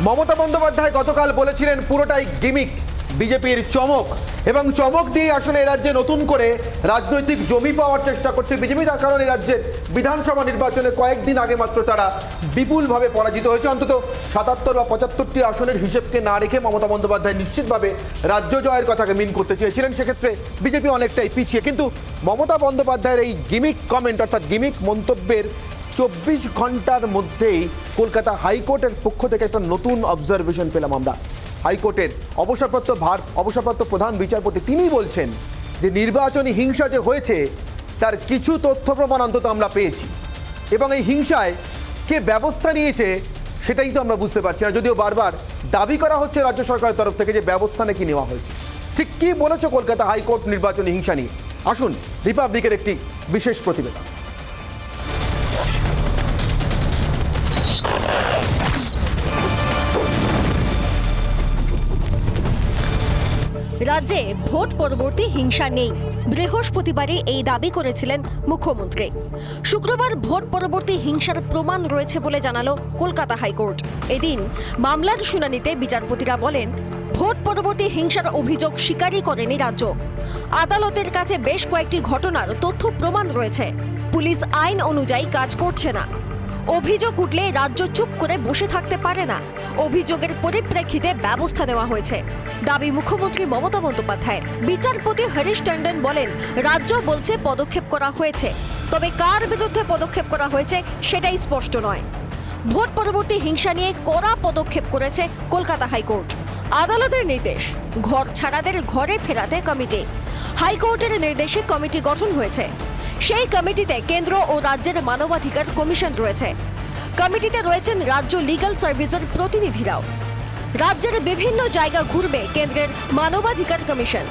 মমতা বন্দ্যোপাধ্যায় গতকাল বলেছিলেন পুরোটাই গিমিক, বিজেপির চমক, এবং চমক দিয়ে আসলে রাজ্যে নতুন করে রাজনৈতিক জমি পাওয়ার চেষ্টা করছে বিজেপি। তার কারণ এই রাজ্যের বিধানসভা নির্বাচনে কয়েকদিন আগে মাত্র তারা বিপুলভাবে পরাজিত হয়েছে। অন্তত ৭৭ বা ৭৫টি আসনের হিসেবকে না রেখে মমতা বন্দ্যোপাধ্যায় নিশ্চিতভাবে রাজ্য জয়ের কথাকে মিন করতে চেয়েছিলেন। সেক্ষেত্রে বিজেপি অনেকটাই পিছিয়ে। কিন্তু মমতা বন্দ্যোপাধ্যায়ের এই গিমিক কমেন্ট অর্থাৎ গিমিক মন্তব্যের ২৪ ঘন্টার মধ্যেই কলকাতা হাইকোর্টের পক্ষ থেকে একটা নতুন অবজারভেশন পেলাম আমরা। হাইকোর্টের অবসরপ্রাপ্ত প্রধান বিচারপতি তিনি বলছেন যে নির্বাচনী হিংসা যে হয়েছে তার কিছু তথ্য প্রমাণ অন্তত আমরা পেয়েছি, এবং এই হিংসায় কে ব্যবস্থা নিয়েছে সেটাই তো আমরা বুঝতে পারছি না, যদিও বারবার দাবি করা হচ্ছে রাজ্য সরকারের তরফ থেকে যে ব্যবস্থা নাকি নেওয়া হয়েছে। ঠিক কি বলেছে কলকাতা হাইকোর্ট নির্বাচনী হিংসা নিয়ে? আসুন রিপাবলিকের একটি বিশেষ প্রতিবেদন। রাজ্যে ভোট পরবর্তী হিংসা নেই, বৃহস্পতিবারই এই দাবি করেছিলেন মুখ্যমন্ত্রী। শুক্রবার ভোট পরবর্তী হিংসার প্রমাণ রয়েছে বলে জানালো কলকাতা হাইকোর্ট। এদিন মামলার শুনানিতে বিচারপতিরা বলেন ভোট পরবর্তী হিংসার অভিযোগ স্বীকারই করেনি রাজ্য। আদালতের কাছে বেশ কয়েকটি ঘটনার তথ্য প্রমাণ রয়েছে। পুলিশ আইন অনুযায়ী কাজ করছে না। অভিযোগ উঠলে রাজ্য চুপ করে বসে থাকতে পারে না। অভিযোগের পরিপ্রেক্ষিতে ব্যবস্থা নেওয়া হয়েছে দাবি মুখ্যমন্ত্রী মমতা বন্দ্যোপাধ্যায়ের। বিচারপতি হরিশ টন্ডন বলেন রাজ্য বলছে পদক্ষেপ করা হয়েছে, তবে কার বিরুদ্ধে পদক্ষেপ করা হয়েছে সেটাই স্পষ্ট নয়। ভোট পরবর্তী হিংসা নিয়ে কড়া পদক্ষেপ করেছে কলকাতা হাইকোর্ট। আদালতের নির্দেশ, ঘর ছাড়াদের ঘরে ফেরাতে কমিটি। হাইকোর্টের নির্দেশে কমিটি গঠন হয়েছে। সেই কমিটিতে কেন্দ্র ও রাজ্যের মানবাধিকার কমিশন রয়েছে। কমিটিতে রয়েছেন রাজ্য লিগ্যাল সার্ভিসের প্রতিনিধিরাও। রাজ্যের বিভিন্ন জায়গা ঘুরবে কেন্দ্রের মানবাধিকার কমিশন।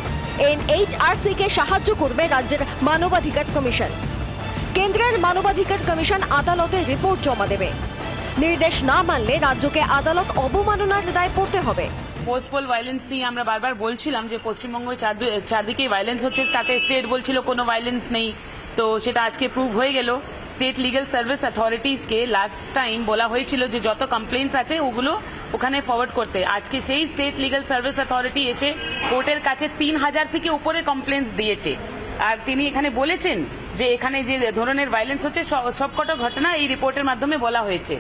এনএইচআরসি কে সাহায্য করবে রাজ্যের মানবাধিকার কমিশন। কেন্দ্রের মানবাধিকার কমিশন আদালতে রিপোর্ট জমা দেবে। নির্দেশ না মানলে রাজ্যকে আদালত অবমাননার দায় পড়তে হবে। পোস্টপোল ভায়োলেন্স নিয়ে আমরা বারবার বলছিলাম যে পশ্চিমবঙ্গে চারদিকে ভায়োলেন্স হচ্ছে, তাতে স্টেট বলছিল কোনো ভায়োলেন্স নেই। তো সেটা আজকে প্রুভ হয়ে গেল। স্টেট লিগ্যাল সার্ভিস অথরিটিসকে লাস্ট টাইম বলা হয়েছিল যে যত কমপ্লেন্টস আছে ওগুলো ওখানে ফরওয়ার্ড করতে। আজকে সেই স্টেট লিগ্যাল সার্ভিস অথরিটি এসে কোর্টের কাছে ৩,০০০ থেকে উপরে কমপ্লেন্টস দিয়েছে। আর তিনি এখানে বলেছেন যে এখানে যে ধরনের ভায়োলেন্স হচ্ছে সবকটা ঘটনা এই রিপোর্টের মাধ্যমে বলা হয়েছে।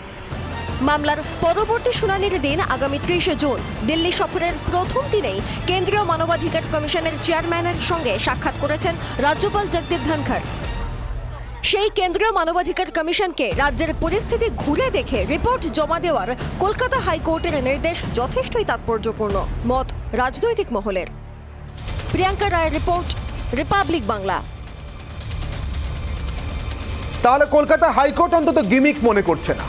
মামলার পরবর্তী শুনানির দিন আগামী ৩০ জুন। দিল্লি সফরের প্রথম দিনেই কেন্দ্রীয় মানবাধিকার কমিশনের চেয়ারম্যানের সঙ্গে সাক্ষাৎ করেছেন রাজ্যপাল জগদীপ ধনখড়। সেই কেন্দ্রীয় মানবাধিকার কমিশনকে রাজ্যের পরিস্থিতি ঘুরে দেখে রিপোর্ট জমা দেওয়ার কলকাতা হাইকোর্টের নির্দেশ যথেষ্টই তাৎপর্যপূর্ণ মত রাজনৈতিক মহলের। প্রিয়াঙ্কা রায়ের রিপোর্ট, রিপাবলিক বাংলা। তাহলে কলকাতা হাইকোর্ট অন্তত গিমিক মনে করছে না,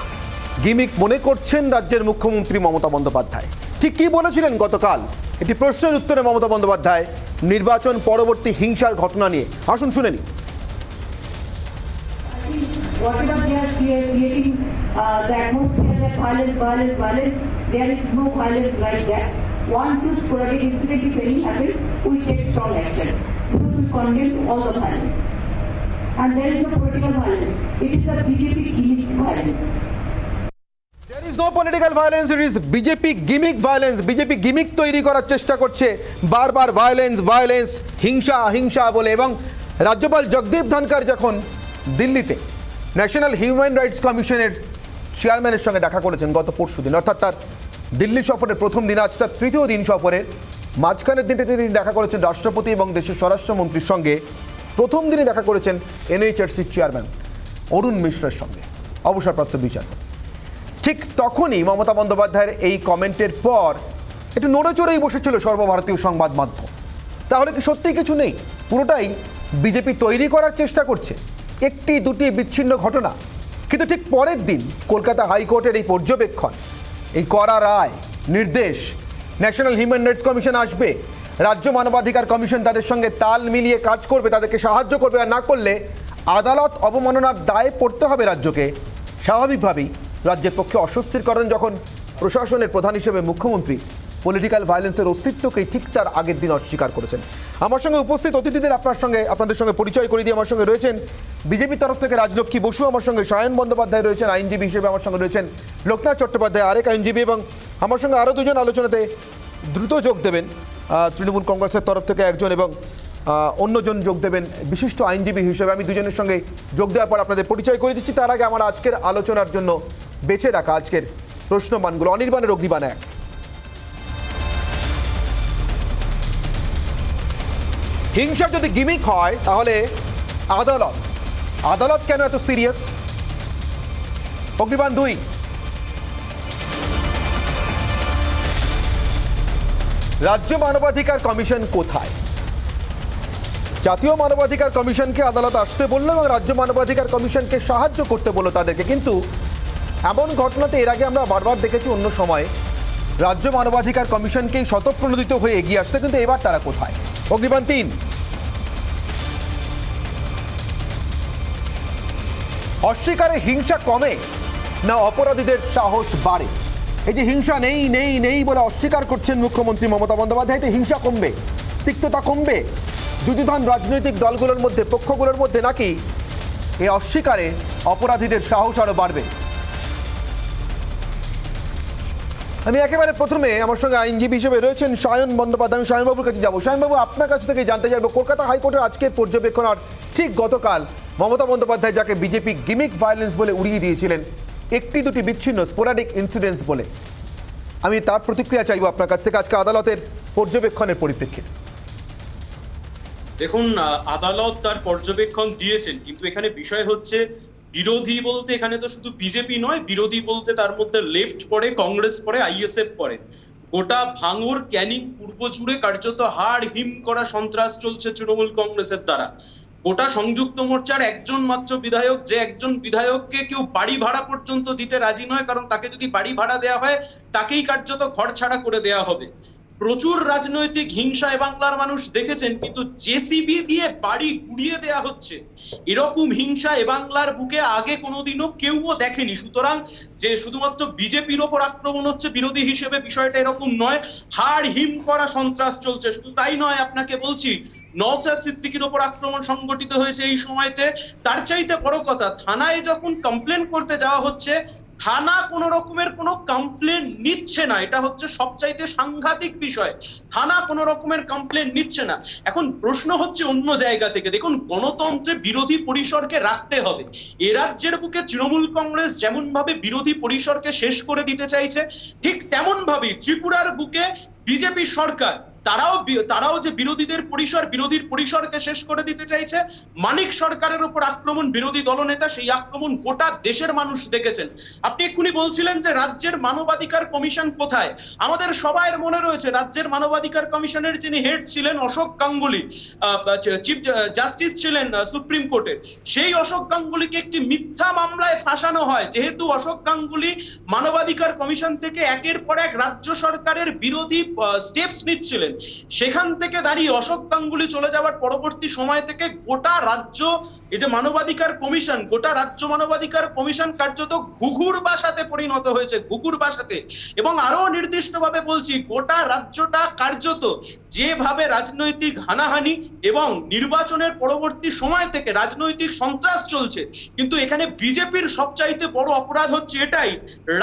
গিমিক মনে করছেন রাজ্যের মুখ্যমন্ত্রী মমতা বন্দ্যোপাধ্যায়। ঠিক কি বলেছিলেন গতকাল? একটি প্রশ্নের উত্তরে মমতা বন্দ্যোপাধ্যায় নির্বাচন পরবর্তী হিংসার ঘটনা নিয়ে। আসুন শুনে নিন। Whatever they are creating the atmosphere that violence, there is no violence like that. One, two sporadic incident, if any happens, we take strong action. Because we condemn all the violence. And there is no political violence. It is a BJP gimmick violence. There is no political violence, it is BJP gimmick violence. BJP gimmick তৈরি করার চেষ্টা করছে বারবার, violence, হিংসা বলে। এবং রাজ্যপাল জগদীপ ধনখড় যখন দিল্লিতে ন্যাশনাল হিউম্যান রাইটস কমিশনের চেয়ারম্যানের সঙ্গে দেখা করেছেন গত পরশুদিন, অর্থাৎ তার দিল্লি সফরের প্রথম দিন, আজ তার তৃতীয় দিন সফরের মাঝখানের দিনটিতে তিনি দেখা করেছেন রাষ্ট্রপতি এবং দেশের স্বরাষ্ট্রমন্ত্রীর সঙ্গে। প্রথম দিনে দেখা করেছেন এনএইচআরসির চেয়ারম্যান অরুণ মিশ্রের সঙ্গে, অবসরপ্রাপ্ত বিচারপতি। ঠিক তখনই মমতা বন্দ্যোপাধ্যায়ের এই কমেন্টের পর একটু নড়েচড়েই বসেছিল সর্বভারতীয় সংবাদ মাধ্যম। তাহলে কি সত্যিই কিছু নেই? পুরোটাই বিজেপি তৈরি করার চেষ্টা করছে, একটি দুটি বিচ্ছিন্ন ঘটনা। কিন্তু ঠিক পরের দিন কলকাতা হাইকোর্টের এই পর্যবেক্ষণ, এই কড়া রায়, নির্দেশ, ন্যাশনাল হিউম্যান রাইটস কমিশন আসবে, রাজ্য মানবাধিকার কমিশন তাদের সঙ্গে তাল মিলিয়ে কাজ করবে, তাদেরকে সাহায্য করবে, আর না করলে আদালত অবমাননার দায়ে পড়তে হবে রাজ্যকে। স্বাভাবিকভাবেই রাজ্যের পক্ষে অস্বস্তির কারণ যখন প্রশাসনের প্রধান হিসেবে মুখ্যমন্ত্রী পলিটিক্যাল ভায়োলেন্সের অস্তিত্বকেই ঠিক তার আগের দিন অস্বীকার করেছেন। আমার সঙ্গে উপস্থিত অতিথিদের আপনাদের সঙ্গে পরিচয় করে দিয়ে আমার সঙ্গে রয়েছেন বিজেপির তরফ থেকে রাজলক্ষ্মী বসু, আমার সঙ্গে সায়ন বন্দ্যোপাধ্যায় রয়েছেন আইনজীবী হিসেবে, আমার সঙ্গে রয়েছেন লোকনাথ চট্টোপাধ্যায় আরেক আইনজীবী, এবং আমার সঙ্গে আরও দুজন আলোচনাতে দ্রুত যোগ দেবেন তৃণমূল কংগ্রেসের তরফ থেকে একজন এবং অন্যজন যোগ দেবেন বিশিষ্ট আইনজীবী হিসেবে। আমি দুজনের সঙ্গে যোগ দেওয়ার পর আপনাদের পরিচয় করে দিচ্ছি। তার আগে আমার আজকের আলোচনার জন্য বেছে রাখা আজকের প্রশ্নমানগুলো। অনির্বাণের অগ্নিবাণ 1, হিংসা যদি গিমিক হয় তাহলে আদালত কেন এত সিরিয়াস? অগ্নিবাণ 2, রাজ্য মানবাধিকার কমিশন কোথায়? জাতীয় মানবাধিকার কমিশনকে আদালত আসতে বললো এবং রাজ্য মানবাধিকার কমিশনকে সাহায্য করতে বললো তাদেরকে, কিন্তু এমন ঘটনাতে এর আগে আমরা বারবার দেখেছি অন্য সময় রাজ্য মানবাধিকার কমিশনকেই স্বতঃপ্রণোদিত হয়ে এগিয়ে আসতে, কিন্তু এবার তারা কোথায়? অগ্নিবাণ 3, অস্বীকারে হিংসা কমে না অপরাধীদের সাহস বাড়ে? এই যে হিংসা নেই নেই নেই বলে অস্বীকার করছেন মুখ্যমন্ত্রী মমতা বন্দ্যোপাধ্যায়, এতে হিংসা কমবে, তিক্ততা কমবে যুযুধান রাজনৈতিক দলগুলোর মধ্যে, পক্ষগুলোর মধ্যে, নাকি এই অস্বীকারে অপরাধীদের সাহস আরো বাড়বে? আমি একেবারে প্রথমে আমার সঙ্গে আইনজীবী হিসেবে রয়েছেন সায়ন বন্দ্যোপাধ্যায়, আমি সায়নবাবুর কাছে যাবো। সায়নবাবু, আপনার কাছ থেকে জানতে চাইবো, কলকাতা হাইকোর্টের আজকের পর্যবেক্ষণ আর ঠিক গতকাল মমতা বন্দ্যোপাধ্যায় যাকে বিজেপি গিমিক ভায়োলেন্স বলে উড়িয়ে দিয়েছিলেন, একটি দুটি বিচ্ছিন্ন স্পোরাডিক ইনসিডেন্টস বলে, আমি তার প্রতিক্রিয়া চাইবো আপনার কাছ থেকে আজকে আদালতের পর্যবেক্ষণের পরিপ্রেক্ষিতে। দেখুন, আদালত তার পর্যবেক্ষণ দিয়েছেন, কিন্তু এখানে বিষয় হচ্ছে বিরোধী বলতে এখানে তো শুধু বিজেপি নয়, বিরোধী বলতে তার মধ্যে লেফট পড়ে, কংগ্রেস পড়ে, আইএসএফ পড়ে। গোটা ভাঙড় ক্যানিং পূর্ব জুড়ে কার্যত হাড় হিম করা সন্ত্রাস চলছে তৃণমূল কংগ্রেসের দ্বারা। গোটা সংযুক্ত মোর্চার একজন মাত্র বিধায়ক, যে একজন বিধায়ককে কেউ বাড়ি ভাড়া পর্যন্ত দিতে রাজি নয়, কারণ তাকে যদি বাড়ি ভাড়া দেওয়া হয় তাকেই কার্যত ঘর ছাড়া করে দেওয়া হবে। প্রচুর রাজনৈতিক হিংসা এ বাংলার মানুষ দেখেছেন, কিন্তু জেসিবি দিয়ে বাড়ি গুড়িয়ে দেয়া হচ্ছে, এরকম হিংসা এ বাংলার বুকে আগে কোনোদিনও কেউও দেখেনি। সুতরাং যে শুধুমাত্র বিজেপির ওপর আক্রমণ হচ্ছে বিরোধী হিসেবে, বিষয়টা এরকম নয়। হাড় হিম করা সন্ত্রাস চলছে। শুধু তাই নয়, আপনাকে বলছি, নওশাদ সিদ্দিকীর ওপর আক্রমণ সংগঠিত হয়েছে এই সময়তে। তার চাইতে বড় কথা, থানায় যখন কমপ্লেন করতে যাওয়া হচ্ছে, থানা কোন রকমের কোনো কমপ্লেন নিচ্ছে না। এটা হচ্ছে সবচাইতে সাংঘাতিক বিষয়, থানা কোন রকমের কমপ্লেন নিচ্ছে না। এখন প্রশ্ন হচ্ছে অন্য জায়গা থেকে, দেখুন, গণতন্ত্রে বিরোধী পরিসরকে রাখতে হবে। এ রাজ্যের বুকে তৃণমূল কংগ্রেস যেমন ভাবে বিরোধী পরিসরকে শেষ করে দিতে চাইছে, ঠিক তেমন ভাবেই ত্রিপুরার বুকে বিজেপি সরকার তারাও যে বিরোধীর পরিসরকে শেষ করে দিতে চাইছে। মানিক সরকারের উপর আক্রমণ বিরোধী দলনেতা, সেই আক্রমণ গোটা দেশের মানুষ দেখেছেন। আপনি এক্ষুনি বলছিলেন যে রাজ্যের মানবাধিকার কমিশন কোথায়। আমাদের সবার মনে রয়েছে রাজ্যের মানবাধিকার কমিশনের যিনি হেড ছিলেন অশোক গাঙ্গুলি, চিফ জাস্টিস ছিলেন সুপ্রিম কোর্টের। সেই অশোক গাঙ্গুলিকে একটি মিথ্যা মামলায় ফাঁসানো হয়, যেহেতু অশোক গাঙ্গুলি মানবাধিকার কমিশন থেকে একের পর এক রাজ্য সরকারের বিরোধী স্টেপস নিচ্ছিলেন। সেখান থেকে দাঁড়িয়ে অশোক গাঙ্গুলি চলে যাওয়ার পরবর্তী সময় থেকে গোটা রাজ্য, এই যে মানবাধিকার কমিশন, গোটা রাজ্য মানবাধিকার কমিশন কার্যত ঘুঘুর বাসাতে পরিণত হয়েছে, ঘুঘুর বাসাতে। এবং আরো নির্দিষ্টভাবে বলছি, গোটা রাজ্যটা কার্যত যেভাবে রাজনৈতিক হানাহানি এবং নির্বাচনের পরবর্তী সময় থেকে রাজনৈতিক সন্ত্রাস চলছে, কিন্তু এখানে বিজেপির সবচাইতে বড় অপরাধ হচ্ছে এটাই,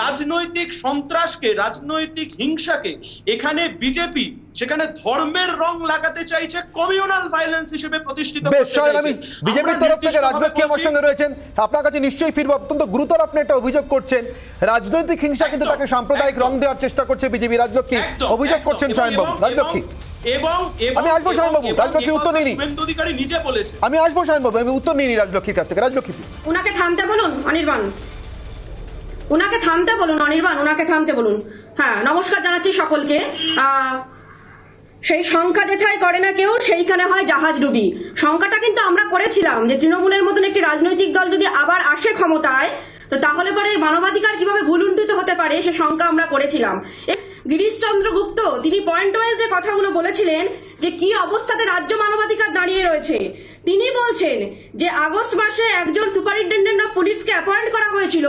রাজনৈতিক সন্ত্রাসকে, রাজনৈতিক হিংসাকে এখানে বিজেপি সেখানে ধর্মের রং লাগাতে চাইছে, কমিউনাল ভায়োলেন্স হিসেবে প্রতিষ্ঠিত করতে চাইছে। আমি বিজেপির তরফ থেকে রাজলক্ষ্মী আমার সঙ্গে রয়েছেন, আপনার কাছে নিশ্চয়ই ফিরবো। অত্যন্ত গুরুতর আপনি একটা অভিযোগ করছেন, রাজনৈতিক হিংসা কিন্তু তাকে সাম্প্রদায়িক রং দেওয়ার চেষ্টা করছে বিজেপি। রাজলক্ষ্মী অভিযোগ করছেন সায়নবাবু। রাজলক্ষ্মী, আমি আসবো সায়নবাবু, রাজলক্ষ্মী উত্তর নিইনি, নিজে বলেছে। আমি আসবো সায়নবাবু, আমি উত্তর নিইনি রাজলক্ষ্মীর কাছ থেকে। রাজলক্ষ্মী প্লিজ। উনাকে থামতে বলুন অনির্বাণ, উনাকে থামতে বলুন অনির্বাণ, উনাকে থামতে বলুন। হ্যাঁ, নমস্কার জানাচ্ছি সকলকে। সেই শঙ্কা যেথায় করে না কেউ, সেইখানে হয় জাহাজ ডুবি। শঙ্কাটা কিন্তু আমরা করেছিলাম যে তৃণমূলের মতন একটি রাজনৈতিক দল যদি আবার আসে ক্ষমতায়, তো তাহলে পরে মানবাধিকার কিভাবে ভুলুণ্ঠিত হতে পারে সে শঙ্কা আমরা করেছিলাম। গিরিশচন্দ্র গুপ্ত তিনি পয়েন্ট ওয়াইজ যে কথাগুলো বলেছিলেন যে কি অবস্থাতে রাজ্য মানবাধিকার দাঁড়িয়ে রয়েছে, তিনি বলছেন যে আগস্ট মাসে একজন সুপারিনটেন্ডেন্ট অফ পুলিশকে অ্যাপয়েন্ট করা হয়েছিল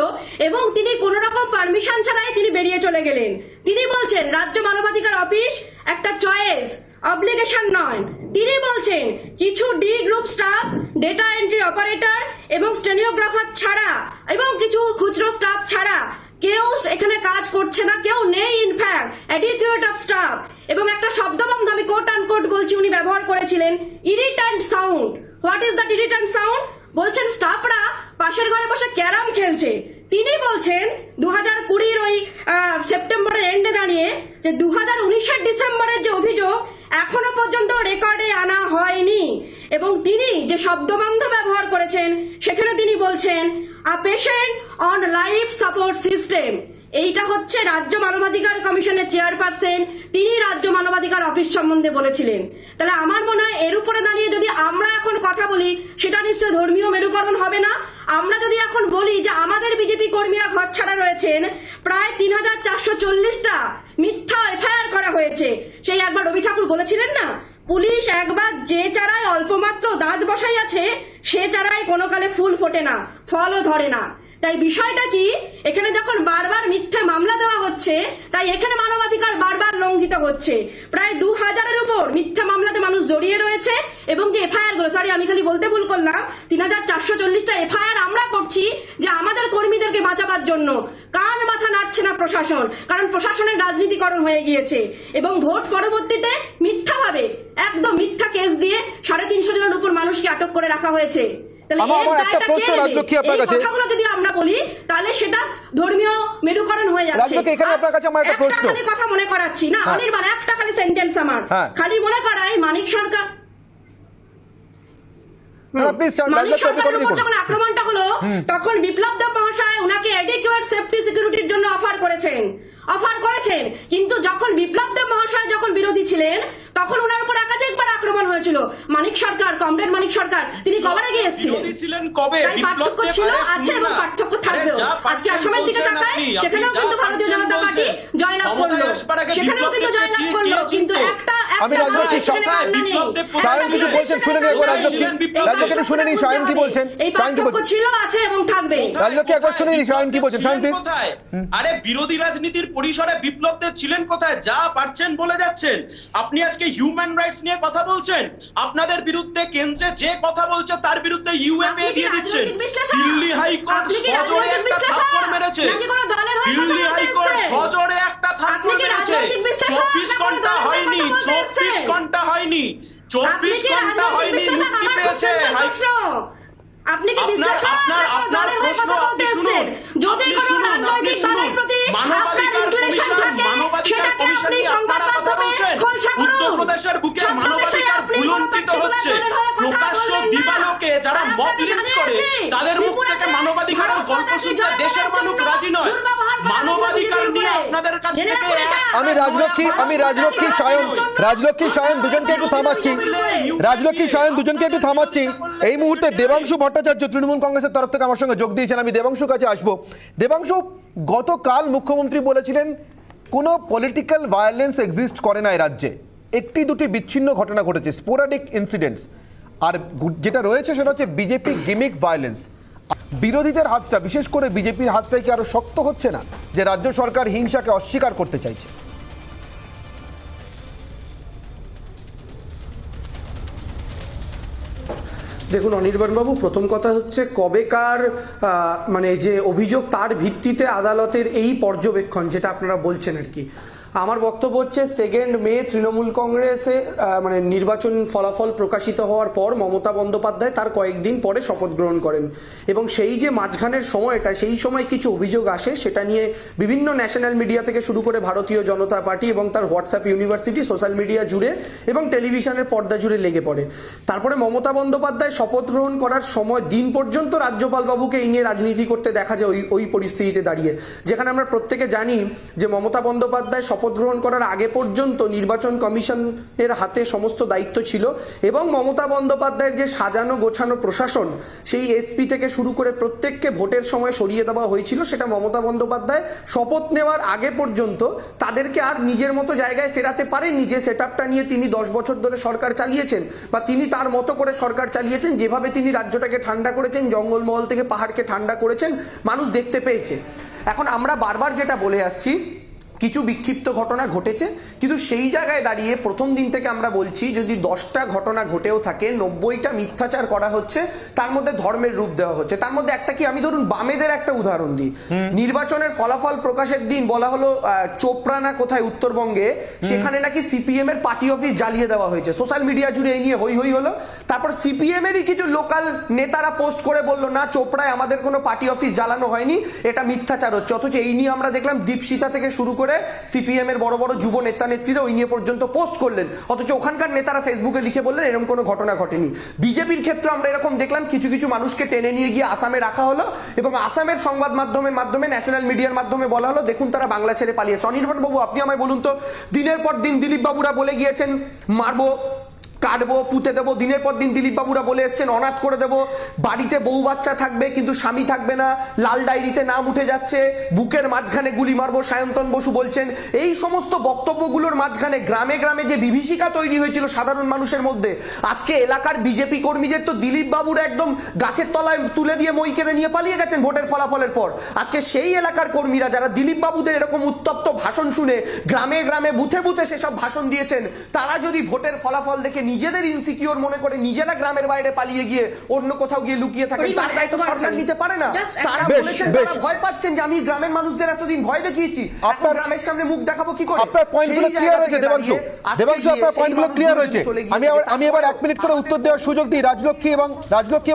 এবং তিনি কোনো রকম পারমিশন ছাড়াই তিনি বেরিয়ে চলে গেলেন। তিনি বলছেন রাজ্য মানবাধিকার অফিস একটা চয়েস, অব্লিগেশন নয়। তিনি বলছেন কিছু D group staff, data entry operator এবং স্টেনিওগ্রাফার ছাড়া এবং কিছু খুচরো স্টাফ ছাড়া কেউ এখানে কাজ করছে না, কেউ নেই ইনফ্যাক্ট অ্যাডিকুয়েট অফ স্টাফ। এবং একটা শব্দবন্ধ আমি কোট অ্যান্ড কোট বলছি উনি ব্যবহার করেছিলেন, irritant sound. What is that irritant sound? বলছেন স্টাফরা পাশের ঘরে বসে ক্যারাম খেলছে। তিনি বলছেন 2020 ওই সেপ্টেম্বরের এন্ডে দাঁড়িয়ে যে 2019 ডিসেম্বরের যে অভিযোগ এখনো পর্যন্ত রেকর্ডে আনা হয়নি। এবং তিনি যে শব্দবন্ধ ব্যবহার করেছেন সেখানে তিনি বলছেন a patient on life support system. এইটা হচ্ছে রাজ্য মানবাধিকার কমিশনের চেয়ারপারসন, তিনি রাজ্য মানবাধিকার অফিস সম্বন্ধে বলেছিলেন। তাহলে আমার মনে হয় এর উপরে দাঁড়িয়ে যদি আমরা এখন কথা বলি সেটা নিশ্চয় ধর্মীয় মেরুকরণ হবে না। আমরা যদি এখন বলি যে আমাদের বিজেপি কর্মীরা ঘর ছাড়া রয়েছেন, প্রায় 3440টা মিথ্যা এফআইআর করা হয়েছে। সেই একবার রবি ঠাকুর বলেছিলেন না, পুলিশ একবার যে চারায় অল্পমাত্র দাঁত বসাই আছে সে চারায় কোনো কালে ফুল ফোটে না, ফলও ধরে না। তাই বিষয়টা কি, এখানে যখন বারবার মিথ্যে মামলা দেওয়া হচ্ছে তাই এখানে মানবাধিকার বারবার লঙ্ঘিত হচ্ছে। প্রায় 2000-এর উপর মিথ্যা মামলাতে মানুষ জড়িয়ে রয়েছে এবং যে এফআইআর গুলো, সরি আমি খালি বলতে ভুল করলাম, 3440টা এফআইআর আমরা করছি যে আমাদের কর্মীদেরকে বাঁচাবার জন্য। কান মাথা নাড়ছে না প্রশাসন, কারণ প্রশাসনের রাজনীতিকরণ হয়ে গিয়েছে এবং ভোট পরবর্তীতে মিথ্যাভাবে একদম মিথ্যা কেস দিয়ে 350 জনের উপর মানুষকে আটক করে রাখা হয়েছে। আমার একটা প্রশ্ন রাজলক্ষ্মী আপনার কাছে, কথাগুলো যদি আমরা বলি তাহলে সেটা ধর্মীয় মেরুকরণ হয়ে যাচ্ছে। রাজলক্ষ্মী এখানে আপনার কাছে আমার একটা প্রশ্ন, খালি কথা মনে করাচ্ছি না অনির্বাণ, একটা খালি সেন্টেন্স আমার খালি মনে করাই মানিক সরকার যখন আক্রমণটা হলো তখন বিপ্লব দেব মহাশয় ওনাকে অ্যাডিকুয়েট সেফটি সিকিউরিটির জন্য অফার করেছেন। কিন্তু যখন বিপ্লব দেব মহাশয় যখন বিরোধী ছিলেন তখন ওনার উপর একাধিকবার আক্রমণ হয়েছিল। মানিক সরকার, কমরেড মানিক সরকার, তিনি কবে আগে এসেছিলেন? তাই পার্থক্য ছিল, আছে এবং পার্থক্য থাকবে। আজকে আসামের দিকে তাকায়, সেখানেও কিন্তু ভারতীয় জনতা পার্টি জয়লাভ করলো, সেখানেও কিন্তু জয়লাভ করলো, কিন্তু আমি রাজলক্ষ্মী সায়ন কিছু বলছেন শুনে নিই একবার। রাজলক্ষ্মী শুনে নিই সায়ন কি বলছেন। এই পার্থক্য ছিল, আছে এবং থাকবে। রাজলক্ষ্মী একবার শুনে নিই সায়ন কি বলছেন। সায়ন প্লিজ। আরে বিরোধী রাজনীতির পরিসরে বিপ্লব দেব ছিলেন কোথায়? যা পারছেন বলে যাচ্ছেন। আপনি আজকে হিউম্যান রাইটস নিয়ে কথা বলছেন, আপনাদের বিরুদ্ধে কেন্দ্রে যে কথা বলছে তার বিরুদ্ধে ইউএপএ দিয়ে দিচ্ছেন। দিল্লি হাইকোর্ট সজোরে একটা থাপ্পড় মেরেছে, দিল্লি হাইকোর্ট সজোরে একটা থাপ্পড় মেরেছে। 24 ঘন্টা হয়নি, 24 ঘন্টা হয়নি, 24 ঘন্টা হয়নি, মুক্তি পেয়েছে আপনি কি আপনার প্রশ্ন আপনি শুনুন, যদি কোনো রাজনৈতিক দলের প্রতি মানবাধিকার কমিশন নিয়ে আপনারা কথা বলছেন। উত্তরপ্রদেশের বুকে মানবাধিকার ভুলুণ্ঠিত হচ্ছে। প্রকাশ্য দিবালোকে যারা মব লিঞ্চ করে তাদের মুখ থেকে মানবাধিকারের গল্প শুনতে দেশের মানুষ রাজি নয়। মানবাধিকার নিয়ে আপনাদের কাছে থেকে আমি রাজলক্ষ্মী সায়ন দুজনকে একটু থামাচ্ছি। এই মুহূর্তে দেবাংশু ভট্টাচার্য তৃণমূল কংগ্রেসের তরফ থেকে আমার সঙ্গে যোগ দিয়েছেন। আমি দেবাংশুর কাছে আসবো। দেবাংশু, গতকাল মুখ্যমন্ত্রী বলেছিলেন কোনো পলিটিক্যাল ভায়োলেন্স এক্সিস্ট করে না এই রাজ্যে, একটি দুটি বিচ্ছিন্ন ঘটনা ঘটেছে, স্পোরাডিক ইনসিডেন্টস, আর যেটা রয়েছে সেটা হচ্ছে বিজেপি গিমিক ভায়োলেন্স। বিরোধীদের হাতটা, বিশেষ করে বিজেপির হাতটা কি আরো শক্ত হচ্ছে না, যে রাজ্য সরকার হিংসাকে অস্বীকার করতে চাইছে? দেখুন অনির্বাণবাবু, প্রথম কথা হচ্ছে কবেকার মানে যে অভিযোগ তার ভিত্তিতে আদালতের এই পর্যবেক্ষণ যেটা আপনারা বলছেন আর কি, আমার বক্তব্য হচ্ছে 2 মে তৃণমূল কংগ্রেসে মানে নির্বাচন ফলাফল প্রকাশিত হওয়ার পর মমতা বন্দ্যোপাধ্যায় তার কয়েকদিন পরে শপথ গ্রহণ করেন এবং সেই যে মাঝখানের সময়টা, সেই সময় কিছু অভিযোগ আসে, সেটা নিয়ে বিভিন্ন ন্যাশনাল মিডিয়া থেকে শুরু করে ভারতীয় জনতা পার্টি এবং তার হোয়াটসঅ্যাপ ইউনিভার্সিটি, সোশ্যাল মিডিয়া জুড়ে এবং টেলিভিশনের পর্দা জুড়ে লেগে পড়ে। তারপরে মমতা বন্দ্যোপাধ্যায় শপথ গ্রহণ করার সময় দিন পর্যন্ত রাজ্যপাল বাবুকে এই নিয়ে রাজনীতি করতে দেখা যায় ওই পরিস্থিতিতে দাঁড়িয়ে, যেখানে আমরা প্রত্যেকে জানি যে মমতা বন্দ্যোপাধ্যায় শপথ শপথ গ্রহণ করার আগে পর্যন্ত নির্বাচন কমিশনের হাতে সমস্ত দায়িত্ব ছিল এবং মমতা বন্দ্যোপাধ্যায়ের যে সাজানো গোছানো প্রশাসন, সেই এসপি থেকে শুরু করে প্রত্যেককে ভোটের সময় সরিয়ে দেওয়া হয়েছিল, সেটা মমতা বন্দ্যোপাধ্যায় শপথ নেওয়ার আগে পর্যন্ত তাদেরকে আর নিজের মতো জায়গায় ফেরাতে পারেননি। যে সেটআপটা নিয়ে তিনি 10 বছর ধরে সরকার চালিয়েছেন বা তিনি তার মতো করে সরকার চালিয়েছেন, যেভাবে তিনি রাজ্যটাকে ঠান্ডা করেছেন, জঙ্গলমহল থেকে পাহাড়কে ঠান্ডা করেছেন, মানুষ দেখতে পেয়েছে। এখন আমরা বারবার যেটা বলে আসছি, কিছু বিক্ষিপ্ত ঘটনা ঘটেছে, কিন্তু সেই জায়গায় দাঁড়িয়ে প্রথম দিন থেকে আমরা বলছি যদি 10টা ঘটনা ঘটেও থাকে, 90টা মিথ্যাচার করা হচ্ছে, তার মধ্যে ধর্মের রূপ দেওয়া হচ্ছে। তার মধ্যে একটা কি, আমি ধরুন বামেদের একটা উদাহরণ দিই। নির্বাচনের ফলাফল প্রকাশের দিন বলা হলো চোপড়া না কোথায় উত্তরবঙ্গে, সেখানে নাকি সিপিএম এর পার্টি অফিস জ্বালিয়ে দেওয়া হয়েছে। সোশ্যাল মিডিয়া জুড়ে এই নিয়ে হই হই হলো। তারপর সিপিএম এরই কিছু লোকাল নেতারা পোস্ট করে বললো না, চোপড়ায় আমাদের কোনো পার্টি অফিস জ্বালানো হয়নি, এটা মিথ্যাচার হচ্ছে। অথচ এই নিয়ে আমরা দেখলাম দীপশিতা থেকে শুরু করে সিপিএম এর বড় বড় যুব নেতা নেত্রীরা ওই নিয়ে পর্যন্ত পোস্ট করলেন, অথচ ওখানকার নেতারা ফেসবুকে লিখে বললেন এরকম কোনো ঘটনা ঘটেনি। বিজেপির ক্ষেত্রে আমরা এরকম দেখলাম কিছু কিছু মানুষকে টেনে নিয়ে গিয়ে আসামে রাখা হলো এবং আসামের সংবাদ মাধ্যমের মাধ্যমে, ন্যাশনাল মিডিয়ার মাধ্যমে বলা হলো দেখুন তারা বাংলা ছেড়ে পালিয়েছে। অনির্বাণ বাবু, আপনি আমায় বলুন তো, দিনের পর দিন দিলীপ বাবুরা বলে গিয়েছেন মারবো, কাটবো, পুঁতে দেবো, দিনের পর দিন দিলীপ বাবুরা বলে এসছেন অনাথ করে দেবো, বাড়িতে বউ বাচ্চা থাকবে কিন্তু স্বামী থাকবে না, লাল ডায়েরিতে নাম উঠে যাচ্ছে, বুকের মাঝখানে গুলি মারবো, সায়ন্তন বসু বলছেন। এই সমস্ত বক্তব্যগুলোর মাঝখানে গ্রামে গ্রামে যে বিভীষিকা তৈরি হয়েছিল সাধারণ মানুষের মধ্যে, আজকে এলাকার বিজেপি কর্মীদের তো দিলীপ বাবুরা একদম গাছের তলায় তুলে দিয়ে মই কেড়ে নিয়ে পালিয়ে গেছেন ভোটের ফলাফলের পর। আজকে সেই এলাকার কর্মীরা যারা দিলীপ বাবুদের এরকম উত্তপ্ত ভাষণ শুনে গ্রামে গ্রামে বুথে বুথে সেসব ভাষণ দিয়েছেন, তারা যদি ভোটের ফলাফল দেখে নিজেদের ইনসিকিউর মনে করে নিজেরা গ্রামের বাইরে পালিয়ে গিয়ে অন্য কোথাও গিয়ে লুকিয়ে থাকেন, তার দায়িত্ব সরকার নিতে পারে না। তারা বলেছেন তারা ভয় পাচ্ছেন যে আমি গ্রামের মানুষদের এতদিন ভয় দেখিয়েছি, এখন গ্রামের সামনে মুখ দেখাবো কি করে? আপনার পয়েন্টগুলো ক্লিয়ার হয়েছে দেবাংশু, দেবাংশু আপনার পয়েন্টগুলো ক্লিয়ার হয়েছে। আমি এবার 1 মিনিট করে উত্তর দেওয়ার সুযোগ দিই রাজলক্ষ্মী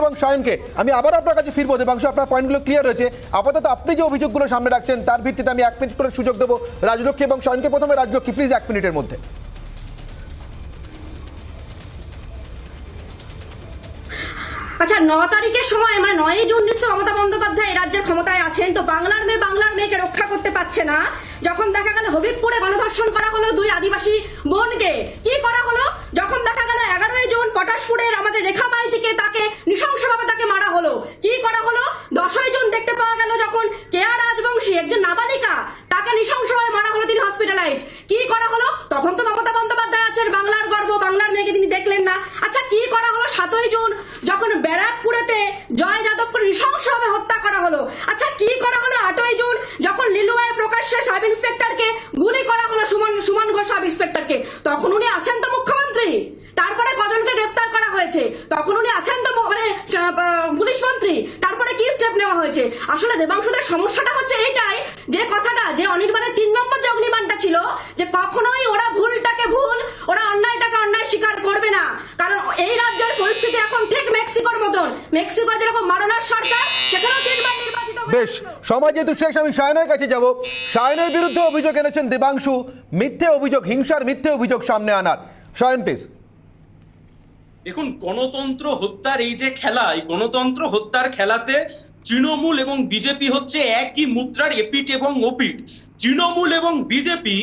এবং সায়নকে। আমি আবার আপনার কাছে ফিরবো। দেবাংশু, আপনার পয়েন্টগুলো ক্লিয়ার হয়েছে। আপাতত আপনি যে অভিযোগগুলো সামনে রাখছেন তার ভিত্তিতে আমি 1 মিনিট করে সুযোগ দেবো রাজলক্ষ্মী এবং সায়নকে। প্রথমে রাজলক্ষ্মী, প্লিজ 1 মিনিটের মধ্যে। আচ্ছা, 9 তারিখের সময় মানে 9ই জুন নিশ্চয় মমতা বন্দ্যোপাধ্যায় এই রাজ্যের ক্ষমতায় আছেন, তো বাংলার মেয়েকে রক্ষা করতে পারছে না। যখন দেখা গেল হবিবপুরে গণধর্ষণ করা হলো 2 আদিবাসী বোনকে, কি করা হলো? যখন দেখা গেল 11ই জুন পটাশপুরের আমাদের রেখা মাইতিকে তাকে নৃশংসভাবে তাকে মারা হলো, কি করা হলো? 10ই জুন দেখতে পাওয়া গেল যখন কেয়া রাজবংশী একজন নাবালিকা, তাকে নৃশংসভাবে মারা হলো, তিনি হসপিটালাইজ, কি করা হলো? তখন তো মমতা বন্দ্যোপাধ্যায় আছেন, বাংলার গর্ব, বাংলার মেয়েকে তিনি দেখলেন না। আচ্ছা, কি করা হলো 7ই জুন যখন ব্যারাকপুরেতে জয় যাদবকে নৃশংসভাবে হত্যা করা হলো? আচ্ছা, কি করা হলো 8ই জুন যখন লিলুয়ায় প্রকাশ্যে সাব ইন্সপেক্টরকে গুলি করা হলো, সুমন ঘোষ সাব ইন্সপেক্টরকে? তখন উনি আছেন তো মুখ্যমন্ত্রী। তারপরে কজনকে গ্রেফতার করা হয়েছে, তখন উনি আছেন তো মানে পুলিশ মন্ত্রী। তারপরে কি স্টেপ নেওয়া হয়েছে? আসলে দেবাংশুদের সমস্যাটা হচ্ছে এইটাই, যে কথাটা যে অনির্বাণের 3 নম্বর যে অগ্নিবাণটা ছিল, যে কখনোই ওরা ভুলটাকে ভুল, ওরা অন্যায়টাকে অন্যায় স্বীকার করবে না। কারণ এই রাজ্যের পরিস্থিতি এখন ঠিক মেক্সিকোর মতন। মেক্সিকো যেরকম মারোনার সরকার, সেখানেও 3বার নির্বাচিত। বেশ, সময় যেহেতু শেষ, আমি সায়নের কাছে যাব। সায়নের বিরুদ্ধে অভিযোগ এনেছেন দেবাংশু, মিথ্যে অভিযোগ, হিংসার মিথ্যে অভিযোগ সামনে আনার। সায়ন প্লিজ। দেখুন, গণতন্ত্র হত্যার এই যে খেলা, এই গণতন্ত্র হত্যার খেলাতে তৃণমূল এবং বিজেপি হচ্ছে একই মুদ্রার এপিঠ এবং ওপিঠ। তৃণমূল এবং বিজেপি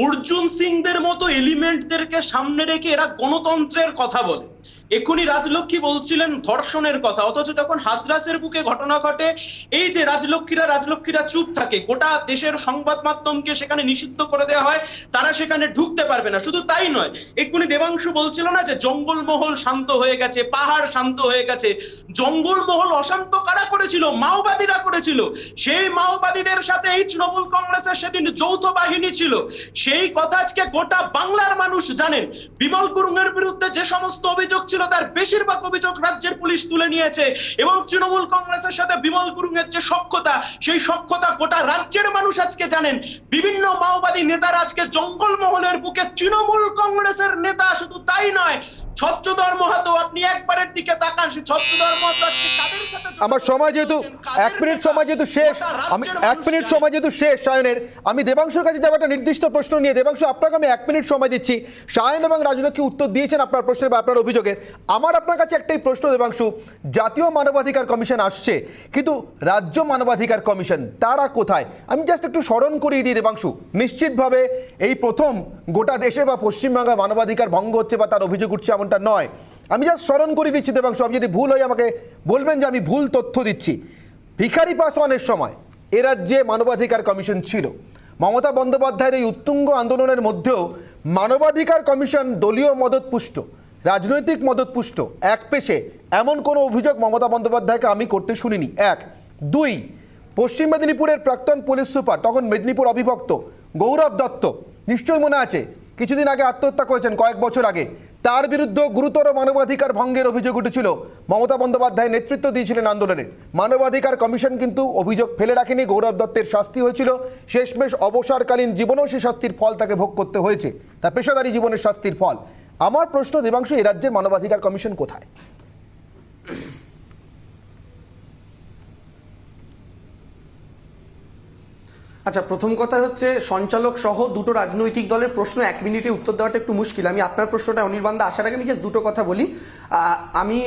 অর্জুন সিংদের মতো এলিমেন্টদেরকে সামনে রেখে এরা গণতন্ত্রের কথা বলে। এক্ষুনি রাজলক্ষ্মী বলছিলেন ধর্ষণের কথা, অথচ যখন হাতরাসের বুকে ঘটনা ঘটে, এই যে রাজলক্ষ্মীরা চুপ থাকে, গোটা দেশের সংবাদ মাধ্যমকে সেখানে নিষিদ্ধ করে দেওয়া হয়, তারা সেখানে ঢুকতে পারবে না। শুধু তাই নয়, এক্ষুনি দেবাংশু বলছিল না যে জঙ্গলমহল শান্ত হয়ে গেছে, পাহাড় শান্ত হয়ে গেছে। জঙ্গলমহল অশান্ত কারা করেছিল? মাওবাদীরা করেছিল। সেই মাওবাদীদের সাথে এই তৃণমূল কংগ্রেসের সেদিন যৌথ বাহিনী ছিল। সেই কথা আজকে গোটা বাংলার মানুষ জানেন। বিমল গুরুংয়ের বিরুদ্ধে যে সমস্ত অভিযোগ ছিল তার বেশিরভাগ অভিযোগ রাজ্যের পুলিশ তুলে নিয়েছে, এবং তৃণমূল কংগ্রেসের সাথে বিমল গুরুংয়ের যে সখ্যতা, সেই সখ্যতা গোটা রাজ্যের মানুষ আজকে জানেন। বিভিন্ন মাওবাদী নেতারা আজকে জঙ্গলমহলের বুকে তৃণমূল কংগ্রেসের নেতা, শুধু তাই নয়, ছত্রধর মাহাতো, আপনি একবারের দিকে তাকান, ছত্রধর মাহাতো আজকে কাদের সাথে আমার সময় যেহেতু এক মিনিট সময় যেহেতু শেষ, আমি এক মিনিট সময় যেহেতু শেষ সায়নের, আমি দেবাংশুর কাছে যাবো একটা নির্দিষ্ট প্রশ্ন নিয়ে। দেবাংশু, আপনাকে আমি 1 মিনিট সময় দিচ্ছি। সায়ন এবং রাজলক্ষ্মী উত্তর দিয়েছেন আপনার প্রশ্নের বা আপনার অভিযোগের। আমার আপনার কাছে একটাই প্রশ্ন দেবাংশু, জাতীয় মানবাধিকার কমিশন আসছে, কিন্তু রাজ্য মানবাধিকার কমিশন তারা কোথায়? আমি জাস্ট একটু স্মরণ করিয়ে দিই দেবাংশু, নিশ্চিতভাবে এই প্রথম গোটা দেশে বা পশ্চিমবাংলায় মানবাধিকার ভঙ্গ হচ্ছে বা তার অভিযোগ উঠছে এমনটা নয়। আমি জাস্ট স্মরণ করে দিচ্ছি দেবাংশু, আমি যদি ভুল হয় আমাকে বলবেন যে আমি ভুল তথ্য দিচ্ছি। ভিখারি পাসওয়ানের সময় এ রাজ্যে মানবাধিকার কমিশন ছিল। মমতা বন্দ্যোপাধ্যায়ের এই উত্তুঙ্গ আন্দোলনের মধ্যেও মানবাধিকার কমিশন দলীয় মদতপুষ্ট, রাজনৈতিক মদতপুষ্ট, এক পেশে এমন কোনো অভিযোগ মমতা বন্দ্যোপাধ্যায়কে আমি করতে শুনিনি। 1, 2, পশ্চিম মেদিনীপুরের প্রাক্তন পুলিশ সুপার, তখন মেদিনীপুর অবিভক্ত, গৌরব দত্ত, নিশ্চয়ই মনে আছে, কিছুদিন আগে আত্মহত্যা করেছেন, কয়েক বছর আগে। তার বিরুদ্ধে গুরুতর মানবাধিকার ভঙ্গের অভিযোগ উঠেছিল। মমতা বন্দ্যোপাধ্যায় নেতৃত্ব দিয়েছিলেন আন্দোলনে। মানবাধিকার কমিশন কিন্তু অভিযোগ ফেলে রাখেনি, গৌরব দত্তের শাস্তি হয়েছিল, শেষমেশ অবসরকালীন জীবনেও সেই শাস্তির ফল তাকে ভোগ করতে হয়েছে, তার পেশাদারী জীবনের শাস্তির ফল। আমার প্রশ্ন দেবাংশু, এই রাজ্যের মানবাধিকার কমিশন কোথায়? আচ্ছা, প্রথম কথা হচ্ছে সঞ্চালক সহ দুটো রাজনৈতিক দলের প্রশ্ন 1 মিনিটে উত্তর দেওয়াটা একটু মুশকিল। আমি আপনার প্রশ্নটা অনির্বাণদা আসার আগে আমি জাস্ট দুটো কথা বলি। আমি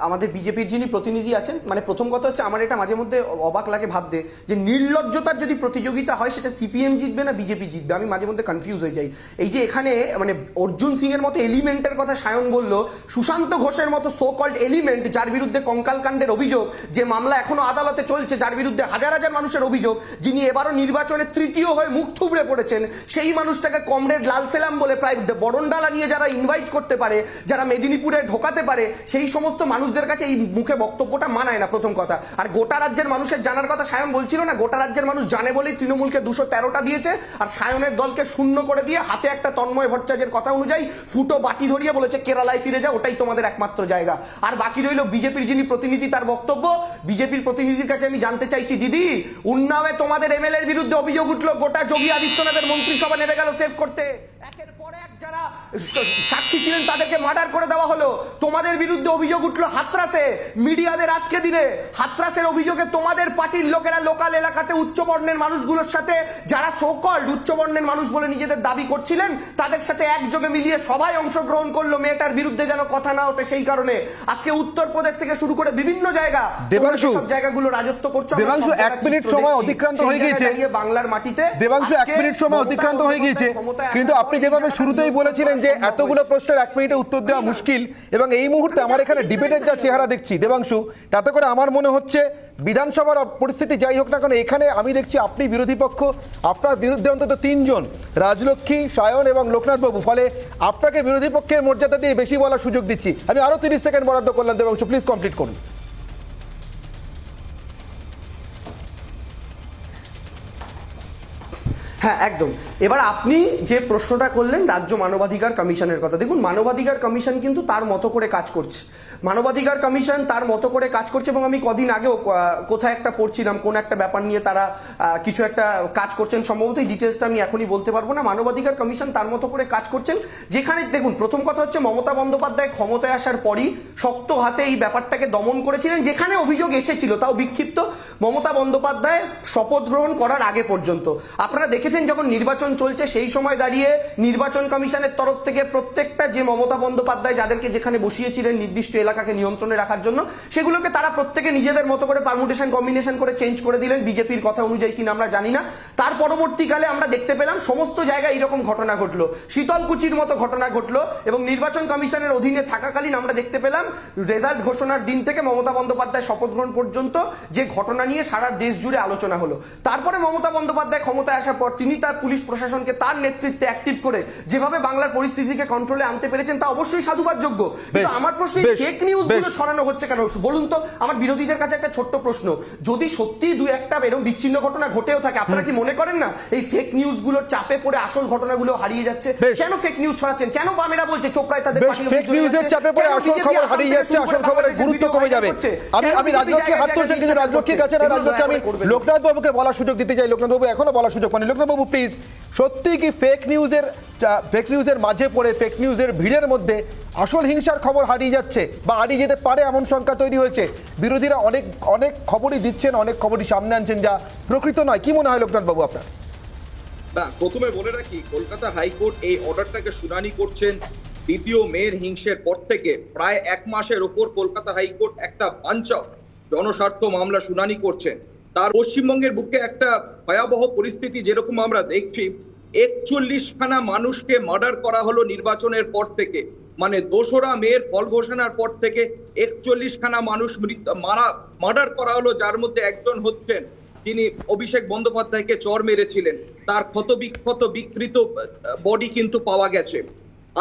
আমাদের বিজেপির যিনি প্রতিনিধি আছেন, মানে প্রথম কথা হচ্ছে আমার এটা মাঝে মধ্যে অবাক লাগে ভাবতে যে নির্লজ্জতার যদি প্রতিযোগিতা হয় সেটা সিপিএম জিতবে না বিজেপি জিতবে, আমি মাঝে মধ্যে কনফিউজ হয়ে যাই। এই যে এখানে মানে অর্জুন সিং এর মতো এলিমেন্টের কথা সায়ন বলল, সুশান্ত ঘোষের মতো সো কল্ড এলিমেন্ট যার বিরুদ্ধে কঙ্কালকাণ্ডের অভিযোগ, যে মামলা এখনো আদালতে চলছে, যার বিরুদ্ধে হাজার হাজার মানুষের অভিযোগ, যিনি এবারও নির্বাচনে তৃতীয় হয়ে মুখ থুবড়ে পড়েছেন, সেই মানুষটাকে কমরেড লাল সেলাম বলে প্রায় বরণডালা নিয়ে যারা ইনভাইট করতে পারে, যারা মেদিনীপুরে ঢোকাতে পারে, সেই সমস্ত মানুষদের কাছে এই মুখে বক্তব্যটা মানায় না, প্রথম কথা। আর গোটা রাজ্যের মানুষের জানার কথা সায়ন বলছিল না, গোটা রাজ্যের মানুষ জানে বলেই তৃণমূলকে 213টা দিয়েছে, আর সায়নের দলকে শূন্য করে দিয়ে হাতে একটা তন্ময় ভট্টাচার্যের কথা অনুযায়ী ফুটো বাটি ধরিয়ে বলেছে কেরালায় ফিরে যাও, ওটাই তোমাদের একমাত্র জায়গা। আর বাকি রইল বিজেপির যিনি প্রতিনিধি, তার বক্তব্য। বিজেপির প্রতিনিধির কাছে আমি জানতে চাইছি, দিদি উন্নাওয়ে তোমাদের এমএলএর বিরুদ্ধে অভিযোগ উঠলো, গোটা যোগী আদিত্যনাথের মন্ত্রিসভা নেমে গেল সেভ করতে, একের পর এক যারা সাক্ষী ছিলেন তাদেরকে মার্ডার করে দেওয়া হলো। তোমাদের বিরুদ্ধে অভিযোগ উঠলো হাতরাসে, মিডিয়াদের আটকে দিলে। হাতরাসের অভিযোগে তোমাদের পার্টির লোকেরা লোকাল এলাকাতে উচ্চবর্ণের মানুষগুলোর সাথে, যারা সোকল্ড উচ্চবর্ণের মানুষ বলে নিজেদের দাবি করছিলেন, তাদের সাথে একযোগে মিলিয়ে সবাই অংশগ্রহণ করলো মেয়েটার বিরুদ্ধে যেন কথা না ওঠে। সেই কারণে আজকে উত্তরপ্রদেশ থেকে শুরু করে বিভিন্ন জায়গা, দেবাংশু, সব জায়গাগুলো রাজত্ব করছো। দেবাংশু 1 মিনিট সময় অতিক্রান্ত হয়ে গিয়েছে বাংলার মাটিতে। দেবাংশু 1 মিনিট সময় অতিক্রান্ত হয়ে গিয়েছে, কিন্তু আপনি যেভাবে শুরুতেই বলেছিলেন যে এতগুলো প্রশ্নের 1 মিনিটে উত্তর দেওয়া মুশকিল, এবং এই মুহূর্তে আমার এখানে ডিবেটের যা চেহারা দেখছি দেবাংশু, তাতে করে আমার মনে হচ্ছে বিধানসভার পরিস্থিতি যাই হোক না কেন, এখানে আমি দেখছি আপনি বিরোধী পক্ষ, আপনার বিরুদ্ধে অন্তত 3 জন, রাজলক্ষ্মী, সায়ন এবং লোকনাথ বাবু, ফলে আপনাকে বিরোধী পক্ষের মর্যাদা দিয়ে বেশি বলার সুযোগ দিচ্ছি। আমি আরো 30 সেকেন্ড বরাদ্দ করলাম দেবাংশু, প্লিজ কমপ্লিট করুন। হ্যাঁ, একদম। এবার আপনি যে প্রশ্নটা করলেন রাজ্য মানবাধিকার কমিশনের কথা, দেখুন মানবাধিকার কমিশন কিন্তু তার মতো করে কাজ করছে। মানবাধিকার কমিশন তার মতো করে কাজ করছে, এবং আমি কদিন আগেও কোথায় একটা পড়ছিলাম, কোন একটা ব্যাপার নিয়ে তারা কিছু একটা কাজ করছেন, সম্ভবত এই ডিটেলসটা আমি এখনই বলতে পারবো না। মানবাধিকার কমিশন তার মতো করে কাজ করছেন, যেখানে দেখুন প্রথম কথা হচ্ছে মমতা বন্দ্যোপাধ্যায় ক্ষমতায় আসার পরই শক্ত হাতে এই ব্যাপারটাকে দমন করেছিলেন, যেখানে অভিযোগ এসেছিল তাও বিক্ষিপ্ত, মমতা বন্দ্যোপাধ্যায় শপথ গ্রহণ করার আগে পর্যন্ত। আপনারা দেখেছেন যখন নির্বাচন চলছে সেই সময় দাঁড়িয়ে নির্বাচন কমিশনের তরফ থেকে প্রত্যেকটা যে মমতা বন্দ্যোপাধ্যায় যাদেরকে যেখানে বসিয়েছিলেন নির্দিষ্ট এলাকাকে নিয়ন্ত্রণে রাখার জন্য, সেগুলোকে তারা প্রত্যেকে নিজেদের মতো করে পারমুটেশন কম্বিনেশন করে চেঞ্জ করে দিলেন, বিজেপির কথা অনুযায়ী কিনা আমরা জানি না। তার পরবর্তীকালে আমরা দেখতে পেলাম সমস্ত জায়গায় এইরকম ঘটনা ঘটলো, শীতলকুচির মতো ঘটনা ঘটলো, এবং নির্বাচন কমিশনের অধীনে থাকাকালীন আমরা দেখতে পেলাম রেজাল্ট ঘোষণার দিন থেকে মমতা বন্দ্যোপাধ্যায় শপথ গ্রহণ পর্যন্ত যে ঘটনা নিয়ে সারা দেশ জুড়ে আলোচনা হলো। তারপরে মমতা বন্দ্যোপাধ্যায় ক্ষমতায় আসার পর তিনি তার পুলিশ প্রশাসনকে তার নেতৃত্বে অ্যাক্টিভ করে যেভাবে বাংলার পরিস্থিতিকে কন্ট্রোলে আনতে পেরেছেন তা অবশ্যই সাধুবাদযোগ্য। কিন্তু আমার প্রশ্ন, ফেক নিউজ গুলো ছড়ানো হচ্ছে কেন বলুন তো? আমার বিরোধীদের কাছে একটা ছোট্ট প্রশ্ন, যদি সত্যি 2-1টা এরকম বিচ্ছিন্ন ঘটনা ঘটেও থাকে, আপনারা কি মনে করেন না এই ফেক নিউজ গুলোর চাপে পড়ে আসল ঘটনাগুলো হারিয়ে যাচ্ছে? কেন ফেক নিউজ ছড়াচ্ছেন? কেন বামেরা বলছে চোপড়ায় তাদের ফেক নিউজের চাপে পড়ে আসল খবর হারিয়ে যাচ্ছে, আসল খবরের গুরুত্ব কমে যাবে? আমি রাজলক্ষ্মী হাত তুলছেন, কিন্তু রাজলক্ষ্মীর কাছে না, রাজলক্ষ্মী আমি লোকনাথ বাবুকে বলার সুযোগ দিতে চাই। লোকনাথ বাবু এখনো বলার সুযোগ পাননি। লোকনাথ বাবু প্লিজ, সত্যি কি ফেক নিউজের মাঝে পড়ে ফেক নিউজের ভিড়ের মধ্যে আসল হিংসার খবর হারিয়ে যাচ্ছে বা হারিয়ে যেতে পারে এমন শঙ্কা তৈরি হয়েছে? বিরোধীরা অনেক অনেক খবরই দিচ্ছেন, অনেক খবরই সামনে আনছেন যা প্রকৃত নয়। কি মনে হয় লোকনাথ বাবু আপনার? না, প্রথমে বলে রাখি, কলকাতা হাইকোর্ট এই অর্ডারটাকে শুনানি করছেন 2 মের হিংসের পর থেকে। প্রায় 1 মাসের ওপর কলকাতা হাইকোর্ট একটা বাঞ্চ অফ জনস্বার্থ মামলা শুনানি করছেন। তার পশ্চিমবঙ্গের বুকে একটা ভয়াবহ পরিস্থিতি যেরকম আমরা দেখছি, 41খানা মানুষকে মার্ডার করা হলো নির্বাচনের পর থেকে, মানে 2রা মের ফল ঘোষণার পর থেকে 41খানা মানুষ মার্ডার করা হলো, যার মধ্যে একজন হচ্ছেন তিনি অভিষেক বন্দ্যোপাধ্যায়কে চর মেরেছিলেন। তার ক্ষতবিক্ষত বিকৃত বডি কিন্তু পাওয়া গেছে।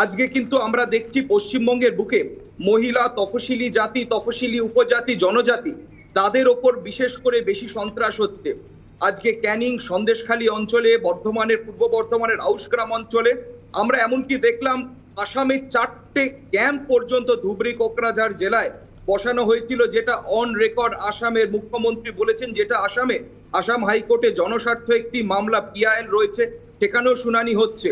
আজকে কিন্তু আমরা দেখছি পশ্চিমবঙ্গের বুকে মহিলা, তফসিলি জাতি, তফসিলি উপজাতি, জনজাতি, তাদের ওপর বিশেষ করে বেশি সন্ত্রাস হচ্ছে। আজকে ক্যানিং, সন্দেশখালী অঞ্চলে, বর্ধমানের, পূর্ব বর্ধমানের আউশগ্রাম অঞ্চলে আমরা এমনকি দেখলাম আসামে 4টে ক্যাম্প পর্যন্ত ধুবড়ী কোকরাঝাড় জেলায় বসানো হয়েছিল, যেটা অন রেকর্ড আসামের মুখ্যমন্ত্রী বলেছেন, যেটা আসাম হাইকোর্টে জনস্বার্থ একটি মামলা পিআইএল রয়েছে, সেখানেও শুনানি হচ্ছে।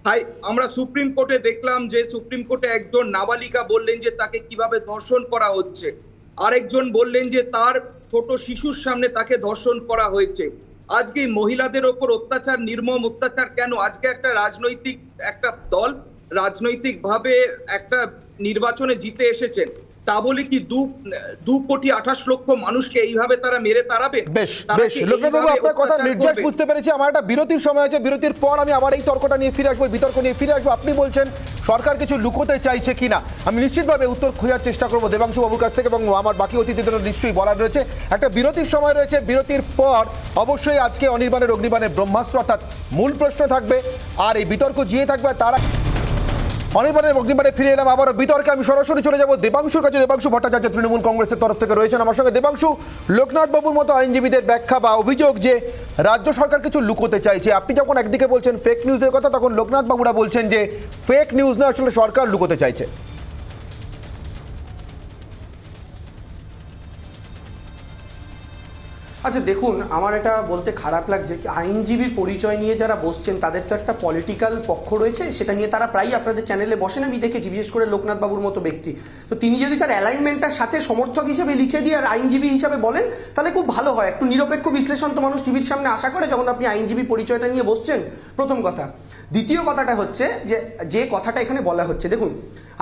তাই আমরা সুপ্রিম কোর্টে দেখলাম যে সুপ্রিম কোর্টে একজন নাবালিকা বললেন যে তাকে কিভাবে ধর্ষণ করা হচ্ছে, আরেকজন বললেন যে তার ছোট শিশুর সামনে তাকে ধর্ষণ করা হয়েছে। আজকে মহিলাদের ওপর অত্যাচার, নির্মম অত্যাচার কেন? আজকে একটা দল রাজনৈতিকভাবে একটা নির্বাচনে জিতে এসেছেন, তা বলে কি 2,28,00,000 মানুষকে এইভাবে তারা মেরে তাড়াবে? বেশ লোকনাথ বাবু, আপনার কথা নির্যাস বুঝতে পেরেছি। আমার একটা বিরতির সময় আছে, বিরতির পর আমি আবার এই তর্কটা নিয়ে ফিরে আসবো, বিতর্ক নিয়ে ফিরে আসবো। আপনি বলছেন সরকার কিছু লুকোতে চাইছে কিনা, আমি নিশ্চিতভাবে উত্তর খোঁজার চেষ্টা করবো দেবাংশু বাবুর কাছ থেকে, এবং আমার বাকি অতিথিদের নিশ্চয়ই বলার রয়েছে। একটা বিরতির সময় রয়েছে, বিরতির পর অবশ্যই আজকে অনির্বাণের অগ্নিবাণের ব্রহ্মাস্ত্র অর্থাৎ মূল প্রশ্ন থাকবে, আর এই বিতর্ক জিয়ে থাকবে। তারা অনির্বাণের অগ্নিবাণে ফিরে এলাম আবারও বিতর্কে। আমি সরাসরি চলে যাব দেবাংশুর কাছে। দেবাংশু ভট্টাচার্য তৃণমূল কংগ্রেসের তরফ থেকে রয়েছেন আমার সঙ্গে। দেবাংশু, লোকনাথ বাবুর মতো আইনজীবীদের ব্যাখ্যা বা অভিযোগ যে রাজ্য সরকার কিছু লুকোতে চাইছে, আপনি যখন একদিকে বলছেন ফেক নিউজের কথা, তখন লোকনাথ বাবুরা বলছেন যে ফেক নিউজ না, আসলে সরকার লুকোতে চাইছে। আচ্ছা দেখুন, আমার এটা বলতে খারাপ লাগছে কি আইনজীবীর পরিচয় নিয়ে যারা বসছেন তাদের তো একটা পলিটিক্যাল পক্ষ রয়েছে, সেটা নিয়ে তারা প্রায়ই আপনাদের চ্যানেলে বসেন, আমি দেখেছি, বিশেষ করে লোকনাথ বাবুর মতো ব্যক্তি। তো তিনি যদি তার অ্যালাইনমেন্টটার সাথে সমর্থক হিসেবে লিখে দিয়ে আর আইনজীবী হিসাবে বলেন, তাহলে খুব ভালো হয়। একটু নিরপেক্ষ বিশ্লেষণ তো মানুষ টিভির সামনে আশা করে যখন আপনি আইনজীবী পরিচয়টা নিয়ে বসছেন, প্রথম কথা। দ্বিতীয় কথাটা হচ্ছে যে কথাটা এখানে বলা হচ্ছে, দেখুন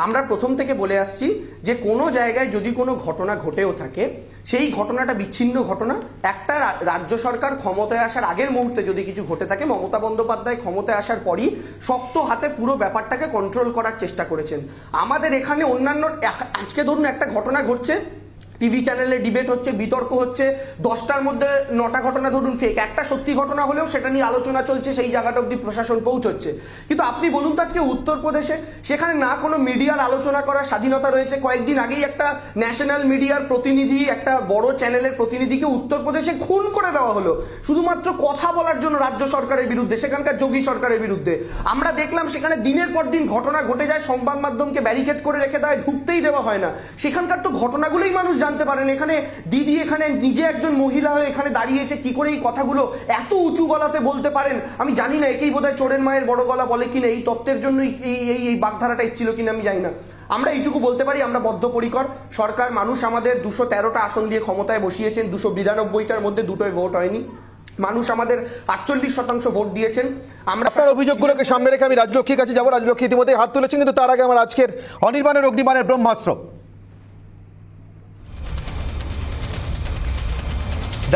আমরা প্রথম থেকে বলে আসছি যে কোনো জায়গায় যদি কোনো ঘটনা ঘটেও থাকে, সেই ঘটনাটা বিচ্ছিন্ন ঘটনা। একটা রাজ্য সরকার ক্ষমতায় আসার আগের মুহূর্তে যদি কিছু ঘটে থাকে, মমতা বন্দ্যোপাধ্যায় ক্ষমতায় আসার পরই শক্ত হাতে পুরো ব্যাপারটাকে কন্ট্রোল করার চেষ্টা করেছেন। আমাদের এখানে অন্যান্য, আজকে ধরুন একটা ঘটনা ঘটছে, টিভি চ্যানেলে ডিবেট হচ্ছে, বিতর্ক হচ্ছে, 10টার মধ্যে 9টা ঘটনা ধরুন ফেক, একটা সত্যি ঘটনা হলেও সেটা নিয়ে আলোচনা চলছে, সেই জায়গাটা অব্দি প্রশাসন পৌঁছচ্ছে। কিন্তু আপনি বলুন তো আজকে উত্তরপ্রদেশে, সেখানে না কোনো মিডিয়ার আলোচনা করার স্বাধীনতা রয়েছে। কয়েকদিন আগেই একটা ন্যাশনাল মিডিয়ার প্রতিনিধি, একটা বড় চ্যানেলের প্রতিনিধিকে উত্তরপ্রদেশে খুন করে দেওয়া হলো শুধুমাত্র কথা বলার জন্য রাজ্য সরকারের বিরুদ্ধে, সেখানকার যোগী সরকারের বিরুদ্ধে। আমরা দেখলাম সেখানে দিনের পর দিন ঘটনা ঘটে যায়, সংবাদ মাধ্যমকে ব্যারিকেড করে রেখে দেয়, ঢুকতেই দেওয়া হয় না। সেখানকার তো ঘটনাগুলোই মানুষ জানতে পারেন। এখানে দিদি এখানে নিজে একজন মহিলা হয়ে এখানে দাঁড়িয়ে এসে কি করে এই কথাগুলো এত উঁচু গলাতে বলতে পারেন, আমি জানি না। একেই বোধহয় চোরের মায়ের বড় গলা বলে কিনা, এই তত্ত্বের জন্যই এই বাগধারাটা এসেছিল কিনা আমি জানি না। আমরা এইটুকু বলতে পারি, আমরা বদ্ধপরিকর। সরকার, মানুষ আমাদের 213টা আসন দিয়ে ক্ষমতায় বসিয়েছেন, 292টার মধ্যে 2টোই ভোট হয়নি। মানুষ আমাদের 48% ভোট দিয়েছেন। আমরা আপনার অভিযোগগুলোকে সামনে রেখে আমি রাজলক্ষ্মীর কাছে যাবো। রাজলক্ষ্মী ইতিমধ্যে হাত তুলেছেন, কিন্তু তার আগে আমার আজকের অনির্বাণের অগ্নিবাণের ব্রহ্মাস্ত্র।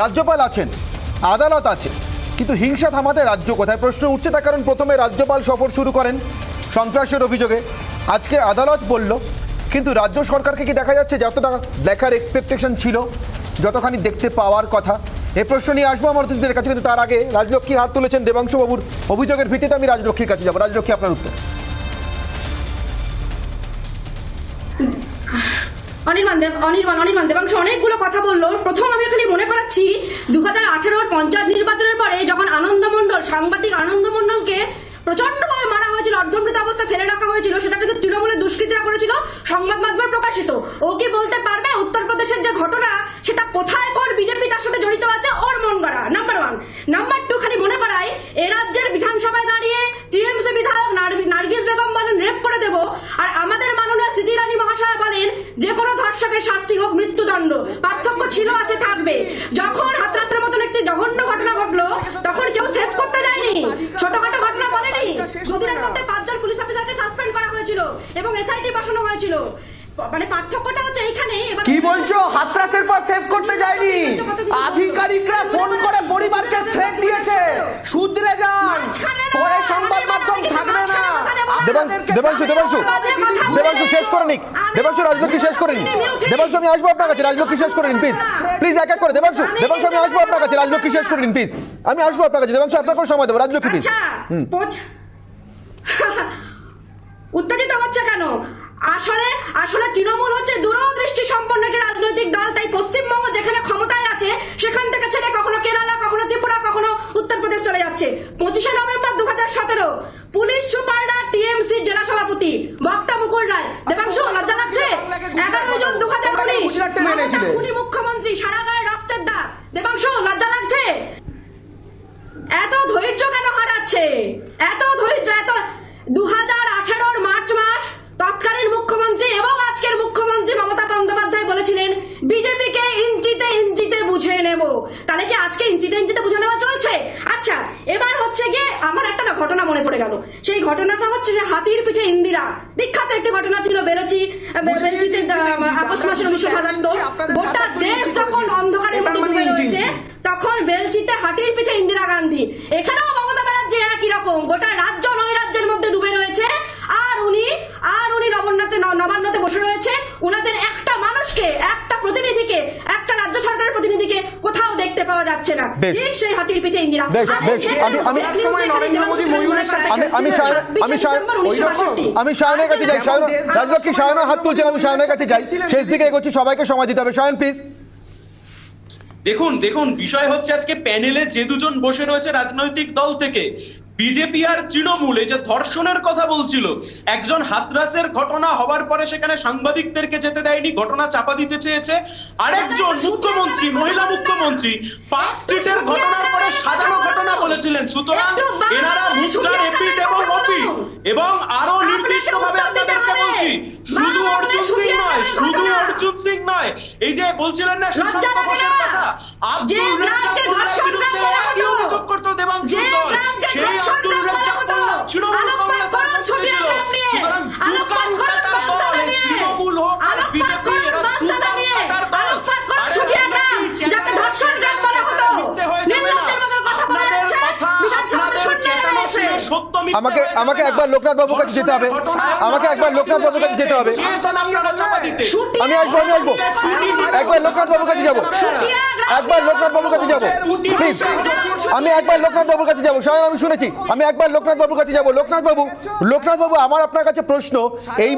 রাজ্যপাল আছেন, আদালত আছে, কিন্তু হিংসা থামাতে রাজ্য কোথায়? প্রশ্ন উঠছে। তার কারণ প্রথমে রাজ্যপাল সফর শুরু করেন সন্ত্রাসের অভিযোগে, আজকে আদালত বলল, কিন্তু রাজ্য সরকারকে কি দেখা যাচ্ছে যতটা দেখার এক্সপেকটেশন ছিল, যতখানি দেখতে পাওয়ার কথা? এই প্রশ্ন নিয়ে আসবো আমার অতিথিদের কাছে, কিন্তু তার আগে রাজলক্ষ্মী হাত তুলেছেন দেবাংশু বাবুর অভিযোগের ভিত্তিতে। আমি রাজলক্ষ্মীর কাছে যাবো। রাজলক্ষ্মী, আপনার উত্তর। অনির্বাণ দেবাংশু অনেকগুলো কথা বললো। প্রথম আমি এখানে মনে করাচ্ছি 2018 পঞ্চায়েত নির্বাচনের পরে যখন সাংবাদিক আনন্দ মণ্ডলকে প্রচন্ডভাবে মারা হয়েছিল, অর্ধমৃত অবস্থা ফেলে রাখা হয়েছিল, সেটা কিন্তু তৃণমূলের দুষ্কৃতীরা করেছিল, সংবাদ মাধ্যমে প্রকাশিত। ও কি বলতে পারবে উত্তরপ্রদেশের যে ঘটনা সেটা কোথায় কোন বিজেপি তার সাথে জড়িত আছে? ওর মন গড়া, নাম্বার 1। নাম্বার 2, খালি মনে করাই, এ রাজ্যের বিধানসভায় যে কোনো ধর্ষকের শাস্তি হোক মৃত্যুদণ্ড, পার্থক্য ছিল, আছে, থাকবে। যখন হাতরাসের মতন একটি জঘন্য ঘটনা ঘটলো তখন কেউ সেভ করতে যায়নি, ছোটখাটো ঘটনা বলেনি। দুদিনের মধ্যে 5 জন পুলিশ অফিসারকে সাসপেন্ড করা হয়েছিল এবং এসআইটি বসানো হয়েছিল। মানে পার্থক্যটা হচ্ছে এইখানে। কি বলছো? হাতরাসের পর সেভ করতে যায়নি, আধিকারিকরা ফোন করে পরিবারকে থ্রেট দিয়েছে, শুধরে যান, পরে সংবাদ মাধ্যম থাকবে না। দেবাংশু শেষ করে নিক, দেবাংশু রাজলক্ষ্মী শেষ করে নিন। দেবাংশু আমি আসবো আপনার কাছে, রাজলক্ষ্মী শেষ করে নিন প্লিজ, প্লিজ এক এক করে। দেবাংশু আমি আসবো আপনার কাছে, রাজলক্ষ্মী শেষ করে নিন প্লিজ। আমি আসবো আপনার কাছে, দেবাংশু আপনাকে সময় দেবো, রাজলক্ষ্মী প্লিজ। উত্তেজিত হচ্ছে কেন? আসলে তৃণমূল হচ্ছে দূরদৃষ্টি সম্পন্ন একটি রাজনৈতিক দল। তাই পশ্চিমবঙ্গ যেখানে ক্ষমতায় আছে সেখান থেকে ছেড়ে কখনো কেরালা, কখনো ত্রিপুরা, কখনো উত্তরপ্রদেশ চলে যাচ্ছে। 25শে নভেম্বর 2017 পুলিশ সুপাররা টিএমসি জেলা সভাপতি বক্তা মুকুল রায়। দেবাংশু লজ্জা লাগছে? 11 জুন 2019 খুনি মুখ্যমন্ত্রী, সারা গায়ে রক্তের দাগ। দেবাংশু লজ্জা লাগছে? এত ধৈর্য কেন হারাচ্ছে? এত ধৈর্য, এত 2018 মার্চ মাস তৎকালীন মুখ্যমন্ত্রী এবং আজকের মুখ্যমন্ত্রী মমতা বন্দ্যোপাধ্যায় বলেছিলেন বিজেপিকে ইঞ্চিতে ইঞ্চিতে বুঝে নেব। তাহলে কি আজকে ইঞ্চিতে ইঞ্চিতে বুঝে নেওয়া চলছে? আচ্ছা, এবার হচ্ছে গিয়ে আমার একটা ঘটনা মনে পড়ে গেল। সেই ঘটনাটা হচ্ছে যে হাতির পিঠে ইন্দিরা, বিখ্যাত একটি ঘটনা ছিল বেলচিতে আগস্ট মাসের 1977। গোটা দেশ যখন অন্ধকারের মধ্যে ডুবে রয়েছে তখন বেলচিতে হাতির পিঠে ইন্দিরা গান্ধী। এখানেও মমতা ব্যানার্জি একই রকম, গোটা রাজ্য নৈরাজ্যের মধ্যে ডুবে রয়েছে। আর উনি নবান্নতে বসে রয়েছেন। উনাদের একটা মানুষকে, একটা প্রতিনিধিকে, একটা রাজ্য সরকারের প্রতিনিধিকে কোথাও দেখতে পাওয়া যাচ্ছে না। ঠিক সেই হাতির পিঠে ইন্দিরা। আমি শায়নের কাছে যাই, রাজলক্ষ্মী শায়নের হাত তুলছেন, আমি শায়নের কাছে যাই, শেষ দিকে এগোচ্ছি, সবাইকে সময় দিতে হবে। শায়ন প্লিজ। দেখুন বিষয় হচ্ছে আজকে প্যানেলে যে দুজন বসে রয়েছে রাজনৈতিক দল থেকে, বিজেপি আর তৃণমূল, এই যে ধর্ষণের কথা বলছিল, একজন হাতরাসের ঘটনা হওয়ার পরে সেখানে সাংবাদিকদেরকে যেতে দেয়নি, ঘটনা চাপা দিতে চেয়েছে। আরেকজন মুখ্যমন্ত্রী, মহিলা মুখ্যমন্ত্রী, পার্ক স্ট্রিটের ঘটনার পরে সাজানো ঘটনা বলেছিলেন। সুতরাং এনারা মুদ্রার এপিট এবং ওপিট, এবং আরো নির্দিষ্টভাবে আপনাদেরকে বলছি, শুধু অর্জুন সিং নয়, এই যে বলছিলেন না সুশান্ত ঘোষের কথা, আব্দুল রাজ্জাক বিরুদ্ধে একই অভিযোগ করতো দেবাংশু দল, সেই আব্দুল রাজ্জাক তৃণমূল কংগ্রেসের মন্ত্রী ছিল। সুতরাং দুকান কাটার দল, তৃণমূল হোক আর বিজেপি, এরা দুকান কাটার দল। যাকে ধর্ষণ ড্রাগ বলা হতো, নির্লজ্জের মতো কথা বলা যাচ্ছে, বিধানসভাতে শুনতে এসে আমাকে একবার লোকনাথ বাবুর কাছে যেতে হবে, আমাকে একবার লোকনাথ বাবুর কাছে যেতে হবে। আমি আসবো একবার লোকনাথ বাবুর কাছে যাবো, একবার লোকনাথ বাবুর কাছে যাবো প্লিজ। আমি একবার লোকনাথ বাবুর কাছে যাবো, শায়ন আমি শুনেছি, আমি একবার লোকনাথ বাবুর কাছে যাবো। লোকনাথ বাবু আমার আপনার কাছে প্রশ্ন, এই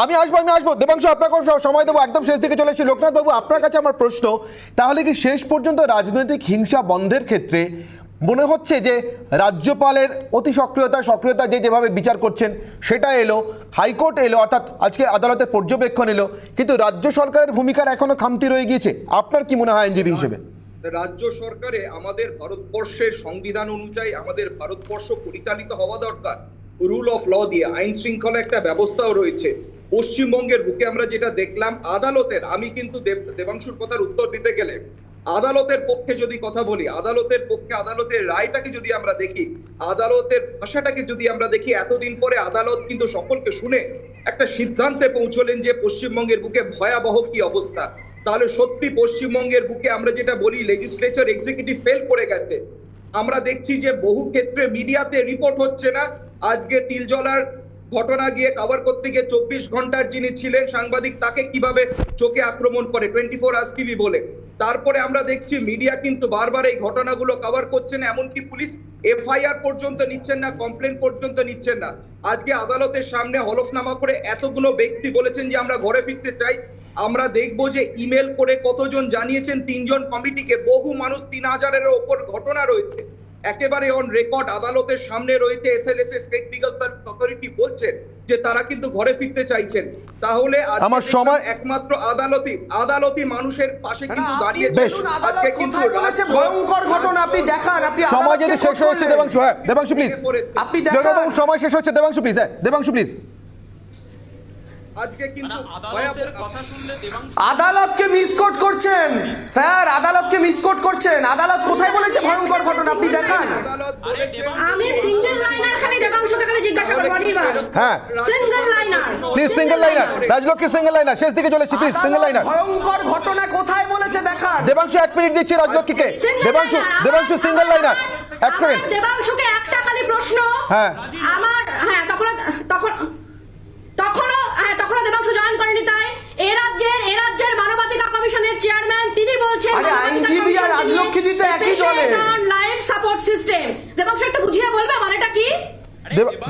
আমি আসবো দেবাংশু, আপনাকে সময় দেবো, একদম শেষ দিকে চলে এসেছি। লোকনাথ বাবু আপনার কাছে আমার প্রশ্ন, তাহলে কি শেষ পর্যন্ত রাজনৈতিক হিংসা বন্ধের ক্ষেত্রে মনে হচ্ছে যে রাজ্যপালের অতি সক্রিয়তা যেভাবে বিচার করছেন সেটা এলো, হাইকোর্ট এলো, অর্থাৎ আজকে আদালতের পর্যবেক্ষণ এলো, কিন্তু রাজ্য সরকারের ভূমিকার এখনো খামতি রয়ে গিয়েছে? আপনার কি মনে হয় আইনজীবী হিসেবে? রাজ্য সরকারে আমাদের ভারতবর্ষের সংবিধান অনুযায়ী আমাদের ভারতবর্ষ পরিচালিত হওয়া দরকার রুল অফ ল দিয়ে, আইন শৃঙ্খলা একটা ব্যবস্থাও রয়েছে। পশ্চিমবঙ্গের বুকে আমরা যেটা দেখলাম আদালতের, আমি কিন্তু দেবাংশুর কথার উত্তর দিতে গেলে আদালতের পক্ষে যদি কথা বলি, আদালতের পক্ষে আদালতের রায়টাকে যদি আমরা দেখি, আদালতের ভাষাটাকে যদি আমরা দেখি, এতদিন পরে আদালত কিন্তু সকলকে শুনে একটা সিদ্ধান্তে পৌঁছলেন যে পশ্চিমবঙ্গের বুকে ভয়াবহ কি অবস্থা। তাহলে সত্যি পশ্চিমবঙ্গের বুকে আমরা যেটা বলি লেজিসলেচার এক্সিকিউটিভ ফেল করে গেছে। আমরা দেখছি যে বহু ক্ষেত্রে মিডিয়াতে রিপোর্ট হচ্ছে না। আজকে তিলজলার ঘটনা গিয়ে কভার করতে গিয়ে 24 ঘন্টার যিনি ছিলেন সাংবাদিক, তাকে কিভাবে চোখে আক্রমণ করে 24 আওয়ার্স টিভি বলে। তারপরে আমরা দেখছি মিডিয়া কিন্তু বারবার এই ঘটনাগুলো কভার করছে না, এমনকি পুলিশ এফআইআর পর্যন্ত নিচ্ছেন না, কমপ্লেন পর্যন্ত নিচ্ছেন না। আজকে আদালতের সামনে হলফনামা করে এতগুলো ব্যক্তি বলেছেন যে আমরা ঘরে ফিরতে চাই। আমরা দেখবো যে ইমেল করে কতজন জানিয়েছেন 3 জন কমিটিকে, বহু মানুষ 3000-এর ওপর ঘটনা রয়েছে একেবারে অন রেকর্ড আদালতের সামনে রয়েছে। এসএলএস স্টেট লিগ্যাল অথরিটি বলছেন যে তারা কিন্তু ঘরে ফিরতে চাইছেন। তাহলে আমার সময় একমাত্র আদালতই মানুষের পাশে কিন্তু দাঁড়িয়েছে। আজকে কিন্তু ভয়ঙ্কর ঘটনা আপনি দেখান, আপনি সময় যদি শেষ হয়েছে দেবাংশু, হ্যাঁ দেবাংশু প্লিজ, আপনি দেখান সময় শেষ হচ্ছে দেবাংশু প্লিজ, হ্যাঁ দেবাংশু প্লিজ। আজকে কিন্তু আদালতের কথা শুনলে দেবাংশু আদালতকে মিসকোট করছেন স্যার, আদালতকে মিসকোট করছেন। আদালত কোথায় বলেছে ভয়ঙ্কর ঘটনা আপনি দেখান। আদালত বলেছে আমি সিঙ্গেল লাইনার খালি দেবাংশুকে খালি জিজ্ঞাসা করবো অনির্বাণ, হ্যাঁ single liner please single liner, Rajlakshmi single liner, শেষ দিকে চলেছি প্লিজ সিঙ্গেল লাইনার। ভয়ঙ্কর ঘটনা কোথায় বলেছে দেখান। দেবাংশু 1 মিনিট দিচ্ছি রাজলক্ষ্মীকে। Debangshu single liner, 1 second. দেবাংশুকে একটা খালি প্রশ্ন, হ্যাঁ আমার হ্যাঁ তখনও দেবাংশু জয়েন করেনি, তাই এ রাজ্যের মানবাধিকার কমিশনের চেয়ারম্যান তিনি বলছেন আরে আইনজীবী আর রাজলক্ষ্মী দি তো একই দলে। Life support system. দেবাংশু একটু বুঝিয়ে বলবে মানেটা কি?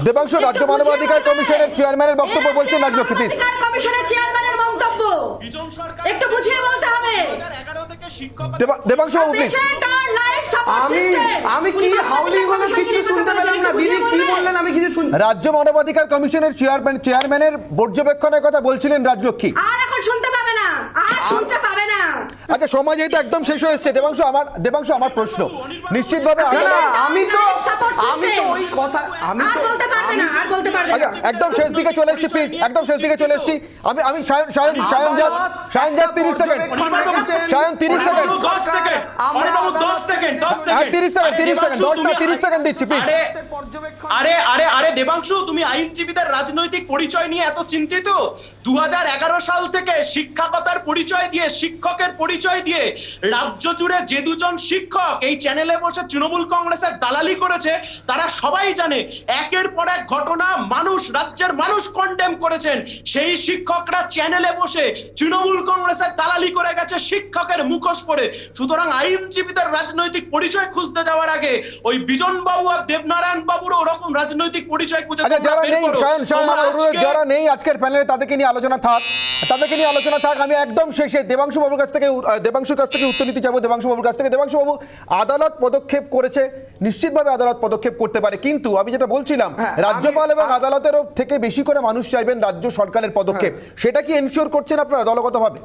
দেবাংশু রাজ্য মানবাধিকার কমিশনের চেয়ারম্যানের বক্তব্য বলছেন রাজলক্ষ্মী প্লিজ। কমিশনের চেয়ারম্যানের মন্তব্য বিজন সরকার একটু বুঝিয়ে বলতে হবে। 2011 থেকে শিক্ষক দেবাংশু বাবু প্লিজ। আমি কি হাউলিং হলো কিচ্ছু শুনতে পেলাম না। দিদি কি বললেন আমি কিছু শুনতে। রাজ্য মানবাধিকার কমিশনের চেয়ারম্যানের পর্যবেক্ষণের কথা বলছিলেন রাজলক্ষ্মী। আর এখন শুনতে পাবে না, আর শুনতে পাবে না। আচ্ছা সময় যেহেতু একদম শেষ হয়ে এসেছে, দেবাংশু আমার প্রশ্ন নিশ্চিতভাবে আমি তো ওই কথা আমি আর তো বলতে পারবে না, আর বলতে পারবে আচ্ছা না। একদম শেষ দিকে চলে এসেছি প্লিজ, একদম শেষ দিকে চলে এসেছি। আমি Sayan 30 second, Sayan 30 second, 10 second, Anirban 10 second, 10 হ্যাঁ সেকেন্ড, 30 সেকেন্ড, 30 সেকেন্ড দিচ্ছি প্লিজ। আরে দেবাংশু, তুমি আইনজীবীদের রাজনৈতিক পরিচয় নিয়ে এত চিন্তিত? 2011 সাল থেকে শিক্ষকতার পরিচয় দিয়ে, শিক্ষকের পরিচয় দিয়ে রাজ্য জুড়ে যে দুজন শিক্ষক এই চ্যানেলে বসে তৃণমূল কংগ্রেসের দালালি করেছে, তারা সবাই জানে একের পর এক ঘটনা রাজ্যের মানুষ কন্ডেম করেছেন। সেই শিক্ষকরা চ্যানেলে বসে তৃণমূল কংগ্রেসের দালালি করে গেছে শিক্ষকের মুখোশ পরে। সুতরাং আইনজীবীদের রাজনৈতিক পরিচয় খুঁজতে যাওয়ার আগে ওই বিজন বাবু আর দেবনারায়ণ বাবুর ওরকম রাজনৈতিক পরিচয় খুঁজে আচ্ছা যারা নেই সায়ন আমার অনুরোধ, যারা নেই আজকের প্যানেলে তাদেরকে নিয়ে আলোচনা থাক। আমি একদম শেষে দেবাংশুর কাছ থেকে উত্তর নিতে যাবো। দেবাংশু বাবু, আদালত পদক্ষেপ করেছে, নিশ্চিতভাবে আদালত পদক্ষেপ করতে পারে, কিন্তু আমি যেটা বলছিলাম রাজ্যপাল এবং আদালতেরও থেকে বেশি করে মানুষ চাইবেন রাজ্য সরকারের পদক্ষেপ, সেটা কি এনশিওর করছেন আপনারা দলগতভাবে?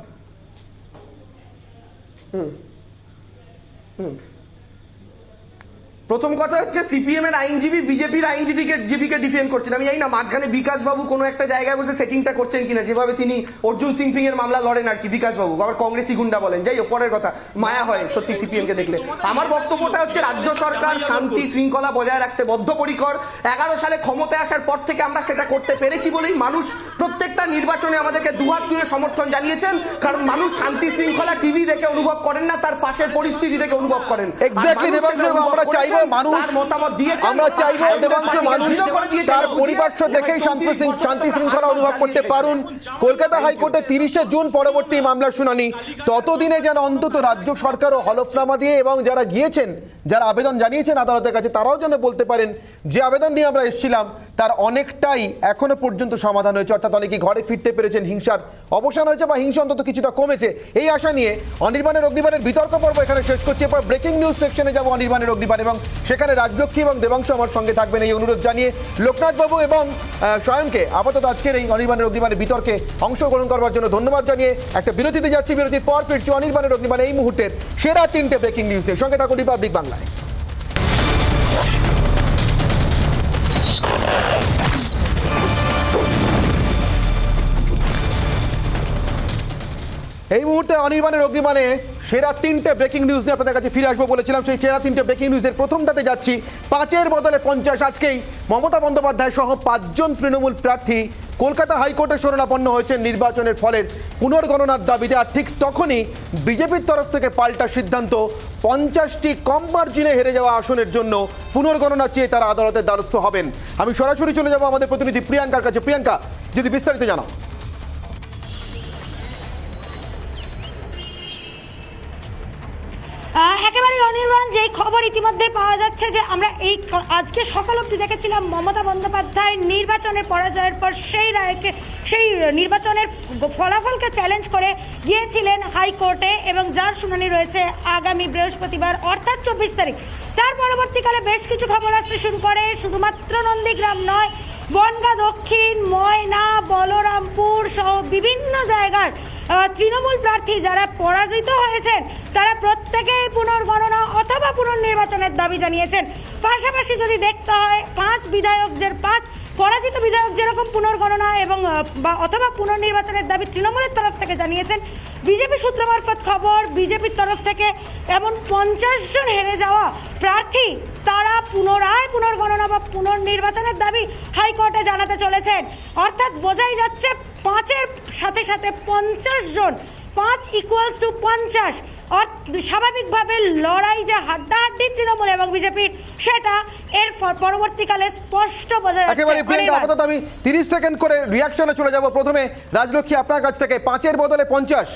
প্রথম কথা হচ্ছে সিপিএম এর আইনজীবী বিজেপির আইনজীবীকে ডিফেন্ড করছেন। আমি জানি না মাঝখানে বিকাশ বাবু কোনো একটা জায়গায় বসে সেটিংটা করছেন কিনা, যেভাবে তিনি অর্জুন সিং সিং এর মামলা লড়েন আর কি বিকাশ বাবু, আবার কংগ্রেসি গুন্ডা বলেন। যাই হোক পরের কথা, মায়া হয় সত্যি সিপিএম কে দেখলে। আমার বক্তব্যটা হচ্ছে রাজ্য সরকার শান্তি শৃঙ্খলা বজায় রাখতে বদ্ধপরিকর। 11 সালে ক্ষমতায় আসার পর থেকে আমরা সেটা করতে পেরেছি বলেই মানুষ প্রত্যেকটা নির্বাচনে আমাদেরকে দুহাত তুলে সমর্থন জানিয়েছেন, কারণ মানুষ শান্তি শৃঙ্খলা টিভি দেখে অনুভব করেন না, তার পাশের পরিস্থিতি দেখে অনুভব করেন। এক্স্যাক্টলি দেবাংশু, আমরা চাইবো মানুষ, মতামত দিয়েছেন, আমরা চাইবো দেবাংশু মানুষ তার পরিপার্শ্ব দেখেই শান্তি শৃঙ্খলা অনুভব করতে পারুন। কলকাতা হাইকোর্টে 30শে জুন পরবর্তী মামলার শুনানি, ততদিনে যেন অন্তত রাজ্য সরকারও হলফনামা দিয়ে এবং যারা গিয়েছেন, যারা আবেদন জানিয়েছেন আদালতের কাছে, তারাও যেন বলতে পারেন যে আবেদন নিয়ে আমরা এসেছিলাম তার অনেকটাই এখনো পর্যন্ত সমাধান হয়েছে, অর্থাৎ অনেকেই ঘরে ফিরতে পেরেছেন, হিংসার অবসান হয়েছে বা হিংসা অন্তত কিছুটা কমেছে। এই আশা নিয়ে অনির্বাণের বিতর্ক পর্ব এখানে শেষ করছি। এরপর ব্রেকিং নিউজ সেকশনে যাবো অনির্বাণ এবং সেখানে রাজলক্ষ্মী এবং দেবাংশু আমার সঙ্গে থাকবেন, এই অনুরোধ জানিয়ে লোকনাথ বাবু এবং স্বয়ংকে আপাতত আজকের এই অনির্বাণের বিতর্কে অংশগ্রহণ করবার জন্য ধন্যবাদ জানিয়ে একটা বিরতিতে যাচ্ছি। বিরতির পর ফিরছি অনির্বাণ এই মুহূর্তের সেরা 3টে ব্রেকিং নিউজ নিয়ে। সঙ্গে থাকুন রিপাবলিক বাংলায়। এই মুহূর্তে অনির্বাণে সেরা 3টে ব্রেকিং নিউজ নিয়ে আপনাদের কাছে ফিরে আসবো বলেছিলাম। সেই সেরা 3টে ব্রেকিং নিউজের প্রথমটাতে যাচ্ছি। 5-এর বদলে 50 আজকেই মমতা বন্দ্যোপাধ্যায় সহ 5 জন তৃণমূল প্রার্থী কলকাতা হাইকোর্টে শরণাপন্ন হয়েছেন নির্বাচনের ফলের পুনর্গণনার দাবিতে। আর ঠিক তখনই বিজেপির তরফ থেকে পাল্টা সিদ্ধান্ত, 50টি কম মার্জিনে হেরে যাওয়া আসনের জন্য পুনর্গণনা চেয়ে তারা আদালতের দ্বারস্থ হবেন। আমি সরাসরি চলে যাব আমাদের প্রতিনিধি প্রিয়াঙ্কার কাছে। প্রিয়াঙ্কা, যদি বিস্তারিত জানাও। একেবারে অনির্বাণ, যে খবর ইতিমধ্যে পাওয়া যাচ্ছে যে আমরা আজকে সকাল অবধি দেখেছিলাম মমতা বন্দ্যোপাধ্যায় নির্বাচনের পরাজয়ের পর সেই নির্বাচনের ফলাফলকে চ্যালেঞ্জ করে গিয়েছিলেন হাইকোর্টে, এবং যার শুনানি রয়েছে আগামী বৃহস্পতিবার অর্থাৎ 24 তারিখ। তার পরবর্তীকালে বেশ কিছু খবর আসতে শুরু করে। শুধুমাত্র নন্দীগ্রাম নয়, বনগাঁ দক্ষিণ, ময়না, বলরামপুর সহ বিভিন্ন জায়গার তৃণমূল প্রার্থী যারা পরাজিত হয়েছেন তারা প্রত্যেকেই পুনর্গণনা অথবা পুনর্নির্বাচনের দাবি জানিয়েছেন। পাশাপাশি যদি দেখতে হয় 5 বিধায়কদের 5 পরাজিত বিধায়ক যেরকম পুনর্গণনা এবং অথবা পুনর্নির্বাচনের দাবি তৃণমূলের তরফ থেকে জানিয়েছেন, বিজেপি সূত্র মারফত খবর বিজেপির তরফ থেকে এমন 50 জন হেরে যাওয়া প্রার্থী তারা পুনরায় পুনর্গণনা বা পুনর্নির্বাচনের দাবি হাইকোর্টে জানাতে চলেছেন। অর্থাৎ বোঝাই যাচ্ছে 5-এর সাথে সাথে 50 জন, 5 ইকুয়ালস টু 50। স্বাভাবিকভাবে লড়াই যে হাড্ডাহাড্ডি তৃণমূল এবং বিজেপির, সেটা এর পরবর্তীকালে স্পষ্ট বোঝা যাচ্ছে। একেবারে প্রিয়াঙ্কা, আপাতত আমি 30 সেকেন্ড করে রিয়াকশনে চলে যাব। প্রথমে রাজলক্ষ্মী, আপনার কাছ থেকে 5-এর বদলে 50।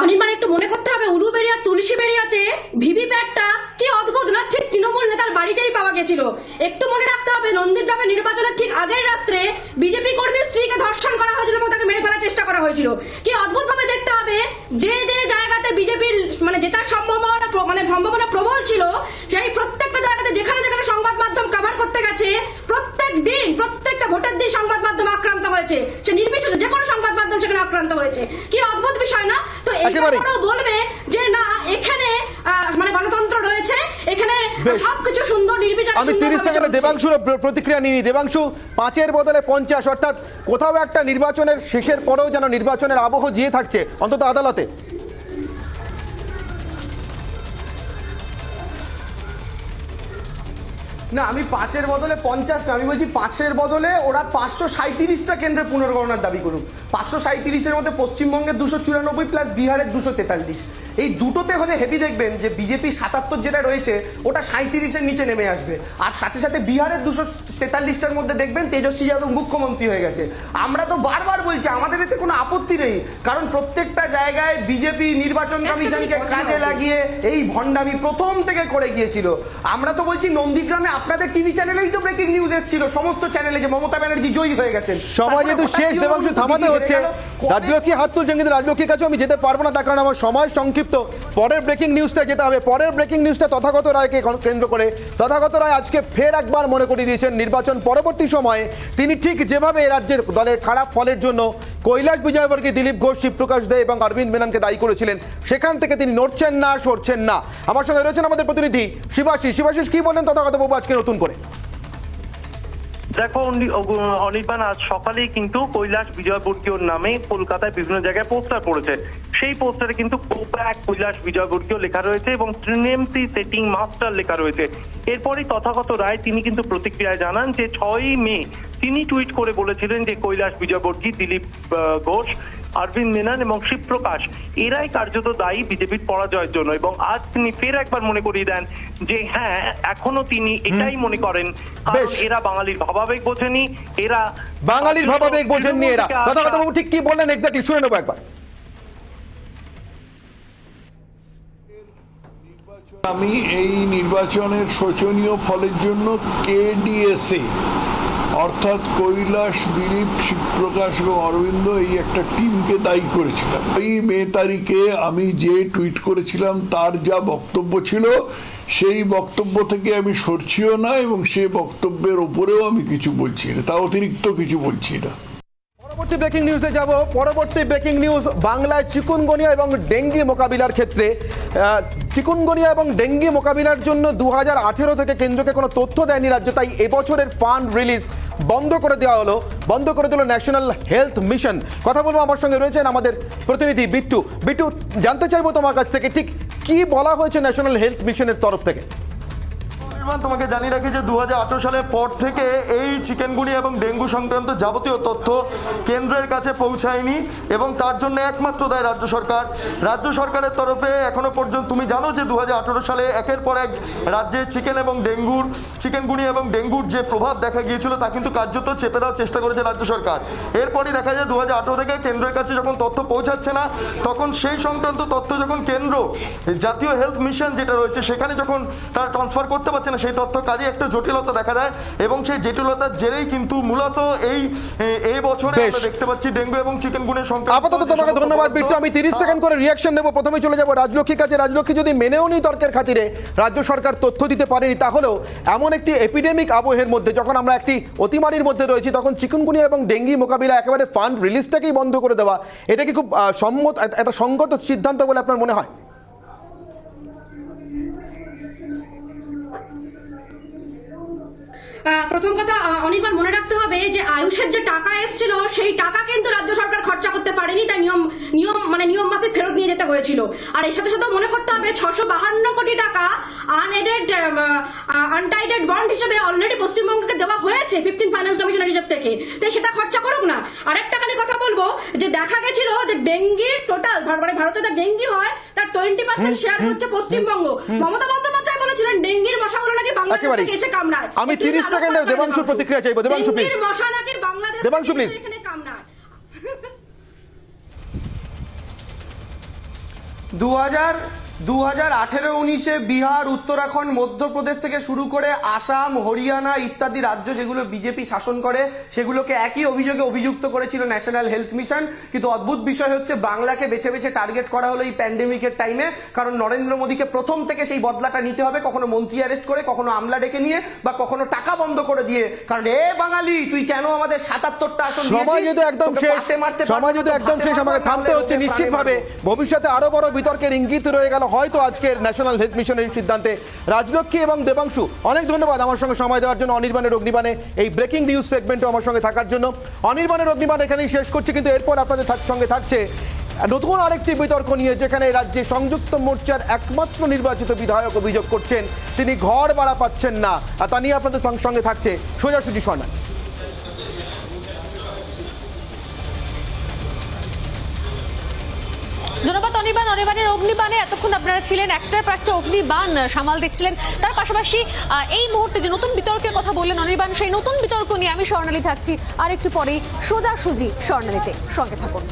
অনির্বাণ, একটু মনে করতে হবে উলুবেড়িয়া তুলসীবেড়িয়াতে ভিভিপ্যাটটা কি অদ্ভুত না, ঠিক তৃণমূল নেতার বাড়িতেই পাওয়া গেছিল। একটু মনে রাখতে হবে নন্দীগ্রামে নির্বাচনের ঠিক আগের রাত্রে বিজেপি কর্মীর স্ত্রীকে ধর্ষণ করা হয়েছিল এবং তাকে মেরে ফেলার চেষ্টা করা হয়েছিল। কি অদ্ভুত ভাবে দেখতে হবে যে যে জায়গাতে বিজেপির জেতার সম্ভাবনা প্রবল ছিল, সেই প্রত্যেকটা জায়গাতে যেখানে যেখানে সংবাদ মাধ্যম কভার করতে গেছে, প্রত্যেক দিন প্রত্যেকটা ভোটের দিন সংবাদ মাধ্যম আক্রান্ত হয়েছে। সে নির্বিশেষে যে কোনো সংবাদ মাধ্যম সেখানে আক্রান্ত হয়েছে। কি অদ্ভুত বিষয় না? তো এইটা বলবে যে না এখানে গণতন্ত্র রয়েছে, এখানে সবকিছু সুন্দর নির্বিচারে। আমি 30 সেকেন্ডে দেবাংশুর প্রতিক্রিয়া নিই। দেবাংশু, 5-এর বদলে 50, অর্থাৎ কোথাও একটা নির্বাচনের শেষের পরেও যেন নির্বাচনের আবহ জিয়ে থাকছে অন্তত আদালতে। না, আমি 5-এর বদলে 50 না, আমি বলছি 5-এর বদলে ওরা 537টা কেন্দ্রে পুনর্গণনার দাবি করুক। 537-এর মধ্যে পশ্চিমবঙ্গের 294 প্লাস বিহারের 243। এই দুটোতে হলে হেভি দেখবেন যে বিজেপি 77 যেটা রয়েছে ওটা 37-এর নিচে নেমে আসবে। আর সাথে সাথে বিহারের 243টার মধ্যে দেখবেন তেজস্বী যাদব মুখ্যমন্ত্রী হয়ে গেছে। আমরা তো বারবার বলছি আমাদের এতে কোনো আপত্তি নেই, কারণ প্রত্যেকটা জায়গায় বিজেপি নির্বাচন কমিশনকে কাজে লাগিয়ে এই ভণ্ডামি প্রথম থেকে করে গিয়েছিল। আমরা তো বলছি নন্দীগ্রামে আপনাদের টিভি চ্যানেলেই তো ব্রেকিং নিউজ এসেছিল, সমস্ত চ্যানেলে, যে মমতা ব্যানার্জি জয়ী হয়ে গেছেন। সময় যেহেতু শেষ, দেবাংশু থামাতে হচ্ছে। রাজলক্ষ্মী হাত তুলছেন, কিন্তু রাজলক্ষ্মীর কাছে আমি যেতে পারবো না, তার কারণ আমার সময় সংক্ষিপ্ত। পরের ব্রেকিং নিউজটা যেতে হবে। পরের ব্রেকিং নিউজটা তথাগত রায়কে কেন্দ্র করে। তথাগত রায় আজকে ফের একবার মনে করিয়ে দিয়েছেন নির্বাচন পরবর্তী সময়ে তিনি ঠিক যেভাবে রাজ্যের দলের খারাপ ফলের জন্য কৈলাস বিজয়বর্গী, দিলীপ ঘোষ, শিবপ্রকাশ দে এবং অরবিন্দ মেননকে দায়ী করেছিলেন, সেখান থেকে তিনি নড়ছেন না, সরছেন না। আমার সঙ্গে রয়েছেন আমাদের প্রতিনিধি শিবাশিস। শিবাশিস, কি বললেন তথাগত বাবু আজকে নতুন করে? দেখো অনির্বাণ, আজ সকালেই কিন্তু কৈলাস বিজয়বর্গীয়র নামে কলকাতায় বিভিন্ন জায়গায় পোস্টার পড়েছে। সেই পোস্টারে কিন্তু কৈলাস বিজয়বর্গীয় লেখা রয়েছে এবং ত্রিনেমসি সেটিং মাস্টার লেখা রয়েছে। এরপরই তথাগত রায় তিনি কিন্তু প্রতিক্রিয়ায় জানান যে 6ই মে তিনি টুইট করে বলেছিলেন যে কৈলাস বিজয়বর্গী, দিলীপ ঘোষ, অরবিন্দ মেনন এবং শিবপ্রকাশ এরাই কার্যত দায়ী বিজেপির পরাজয়ের জন্য। এবং আজ তিনি ফের একবার মনে করিয়ে দেন যে হ্যাঁ, এখনো তিনি এটাই মনে করেন, কারণ এরা বাঙালির ভাবাবেগ বোঝেনি, এরা বাঙালির ভাবাবেগ বোঝেননি এরা। তথাগত বাবু ঠিক কি বললেন এক্স্যাক্টলি শুনে নেবো একবার। আমি এই নির্বাচনের শোচনীয় ফলের জন্য কেডিএসএ অর্থাৎ কৈলাস, দিলীপ, শিবপ্রকাশ এবং অরবিন্দ এই একটা টিমকে দায়ী করেছিলাম। এই মে তারিখে আমি যে টুইট করেছিলাম তার যা বক্তব্য ছিল সেই বক্তব্য থেকে আমি সরছিও না এবং সেই বক্তব্যের ওপরেও আমি কিছু বলছি না, তা অতিরিক্ত কিছু বলছি না। পরবর্তী ব্রেকিং নিউজে যাব। পরবর্তী ব্রেকিং নিউজ বাংলায় চিকুনগুনিয়া এবং ডেঙ্গি মোকাবিলার ক্ষেত্রে। চিকুনগুনিয়া এবং ডেঙ্গি মোকাবিলার জন্য 2018 থেকে কেন্দ্রকে কোনো তথ্য দেয়নি রাজ্য, তাই এবছরের ফান্ড রিলিজ বন্ধ করে দেওয়া হলো, বন্ধ করে দিল ন্যাশনাল হেলথ মিশন। কথা বলবো, আমার সঙ্গে রয়েছেন আমাদের প্রতিনিধি বিট্টু। বিট্টু, জানতে চাইবো তোমার কাছ থেকে ঠিক কি বলা হয়েছে ন্যাশনাল হেলথ মিশনের তরফ থেকে? তোমাকে জানিয়ে রাখি যে 2018 সালের পর থেকে এই চিকেনগুনিয়া এবং ডেঙ্গু সংক্রান্ত যাবতীয় তথ্য কেন্দ্রের কাছে পৌঁছায়নি এবং তার জন্য একমাত্র দায় রাজ্য সরকার। রাজ্য সরকারের তরফে এখনো পর্যন্ত তুমি জানো যে 2018 সালে একের পর এক রাজ্যে চিকেনগুনিয়া এবং ডেঙ্গুর যে প্রভাব দেখা গিয়েছিল তা কিন্তু কার্যত চেপে দেওয়ার চেষ্টা করেছে রাজ্য সরকার। এরপরই দেখা যায় 2018 থেকে কেন্দ্রের কাছে যখন তথ্য পৌঁছাচ্ছে না, তখন সেই সংক্রান্ত তথ্য যখন কেন্দ্র জাতীয় হেলথ মিশন যেটা রয়েছে সেখানে যখন তারা ট্রান্সফার করতে পারছে না, সেই তথ্য কাজে একটা জটিলতা দেখা দেয় এবং সেই জটিলতার জেরেই কিন্তু মূলত এই বছরে আমরা দেখতে পাচ্ছি ডেঙ্গু এবং চিকেনগুনিয়া সংক্রান্ত। আপাতত তোমাকে ধন্যবাদ বিট্টু। আমি 30 সেকেন্ড করে রিঅ্যাকশন নেব। প্রথমে চলে যাব রাজলক্ষ্মীর কাছে। রাজলক্ষ্মী, যদি মেনেও নি তর্কের খাতিরে রাজ্য সরকার তথ্য দিতে পারেনি, তাহলেও এমন একটি এপিডেমিক আবহের মধ্যে যখন আমরা একটি অতিমারির মধ্যে রয়েছি, তখন চিকুনগুনিয়া এবং ডেঙ্গি মোকাবিলা একেবারে ফান্ড রিলিজটাকেই বন্ধ করে দেওয়া, এটা কি খুব একটা সঙ্গত সিদ্ধান্ত বলে আপনার মনে হয়? প্রথম কথা অনেকবার মনে রাখতে হবে যে আয়ুষের যে টাকা এসেছিল সেই টাকা কিন্তু রাজ্য সরকার খরচা করতে পারেনি, তাই নিয়ম মাফিক ফেরত নিয়ে যেতে হয়েছিল। আর এর সাথে সাথে মনে করতে হবে 652 কোটি টাকা আনটাইটেড বন্ড হিসেবে অলরেডি পশ্চিমবঙ্গকে দেওয়া হয়েছে 15 ফাইন্যান্স কমিশনের হিসেব থেকে, তাই সেটা খরচা করুক না। আরেকটা খালি কথা বলবো যে দেখা গেছিল যে ডেঙ্গির টোটাল মানে ভারতে যে ডেঙ্গি হয় তার 20% শেয়ার হচ্ছে পশ্চিমবঙ্গ। মমতা বন্দ্যোপাধ্যায় বলেছিলেন ডেঙ্গির মশাগুলো নাকি বাংলাদেশ থেকে এসে কামড়ায়। আমি 30 সেকেন্ডে দেবাংশুর প্রতিক্রিয়া চাইবো। দেবাংশু প্লিজ। ডেঙ্গির মশা নাকি বাংলাদেশ দেবাংশু থেকে প্লিজ। এখানে কামড়ায়। 2018-19 বিহার, উত্তরাখণ্ড, মধ্যপ্রদেশ থেকে শুরু করে আসাম, হরিয়ানা ইত্যাদি রাজ্য যেগুলো বিজেপি শাসন করে সেগুলোকে একই অভিযোগে অভিযুক্ত করেছিল ন্যাশনাল হেলথ মিশন। কিন্তু অদ্ভুত বিষয় হচ্ছে বাংলাকে বেছে বেছে টার্গেট করা হলো এই প্যান্ডেমিকের টাইমে, কারণ নরেন্দ্র মোদীকে প্রথম থেকে সেই বদলাটা নিতে হবে, কখনো মন্ত্রী অ্যারেস্ট করে, কখনো আমলা ডেকে নিয়ে, বা কখনো টাকা বন্ধ করে দিয়ে। কারণ এ বাঙালি তুই কেন আমাদের 77টা আসন সময় যদি একদম শেষ, আমাকে থামতে হচ্ছে নিশ্চিতভাবে। ভবিষ্যতে আরো বড় বিতর্কের ইঙ্গিত রয়ে গেল হয়তো আজকের ন্যাশনাল হেলথ মিশনের সিদ্ধান্তে। রাজলক্ষ্মী এবং দেবাংশু, অনেক ধন্যবাদ আমার সঙ্গে সময় দেওয়ার জন্য, অনির্বাণের অগ্নিবাণে এই ব্রেকিং নিউজ সেগমেন্টে আমার সঙ্গে থাকার জন্য। অনির্বাণের অগ্নিবাণ এখানেই শেষ করছি, কিন্তু এরপর আপনাদের সঙ্গে থাকছে নতুন আরেকটি বিতর্ক নিয়ে, যেখানে রাজ্যে সংযুক্ত মোর্চার একমাত্র নির্বাচিত বিধায়ক অভিযোগ করছেন তিনি ঘর ভাড়া পাচ্ছেন না। আর তা নিয়ে আপনাদের সঙ্গে থাকছে সোজাসুজি স্বর্ণালী। ধন্যবাদ অনির্বাণ। অনির্বাণের অগ্নিবাণে এতক্ষণ আপনারা ছিলেন, একটার পর একটা অগ্নিবাণ সামাল দেখছিলেন। তার পাশাপাশি এই মুহূর্তে যে নতুন বিতর্কের কথা বললেন অনির্বাণ, সেই নতুন বিতর্ক নিয়ে আমি স্বর্ণালী থাকছি আর একটু পরেই সোজাসুজি স্বর্ণালীতে। সঙ্গে থাকুন।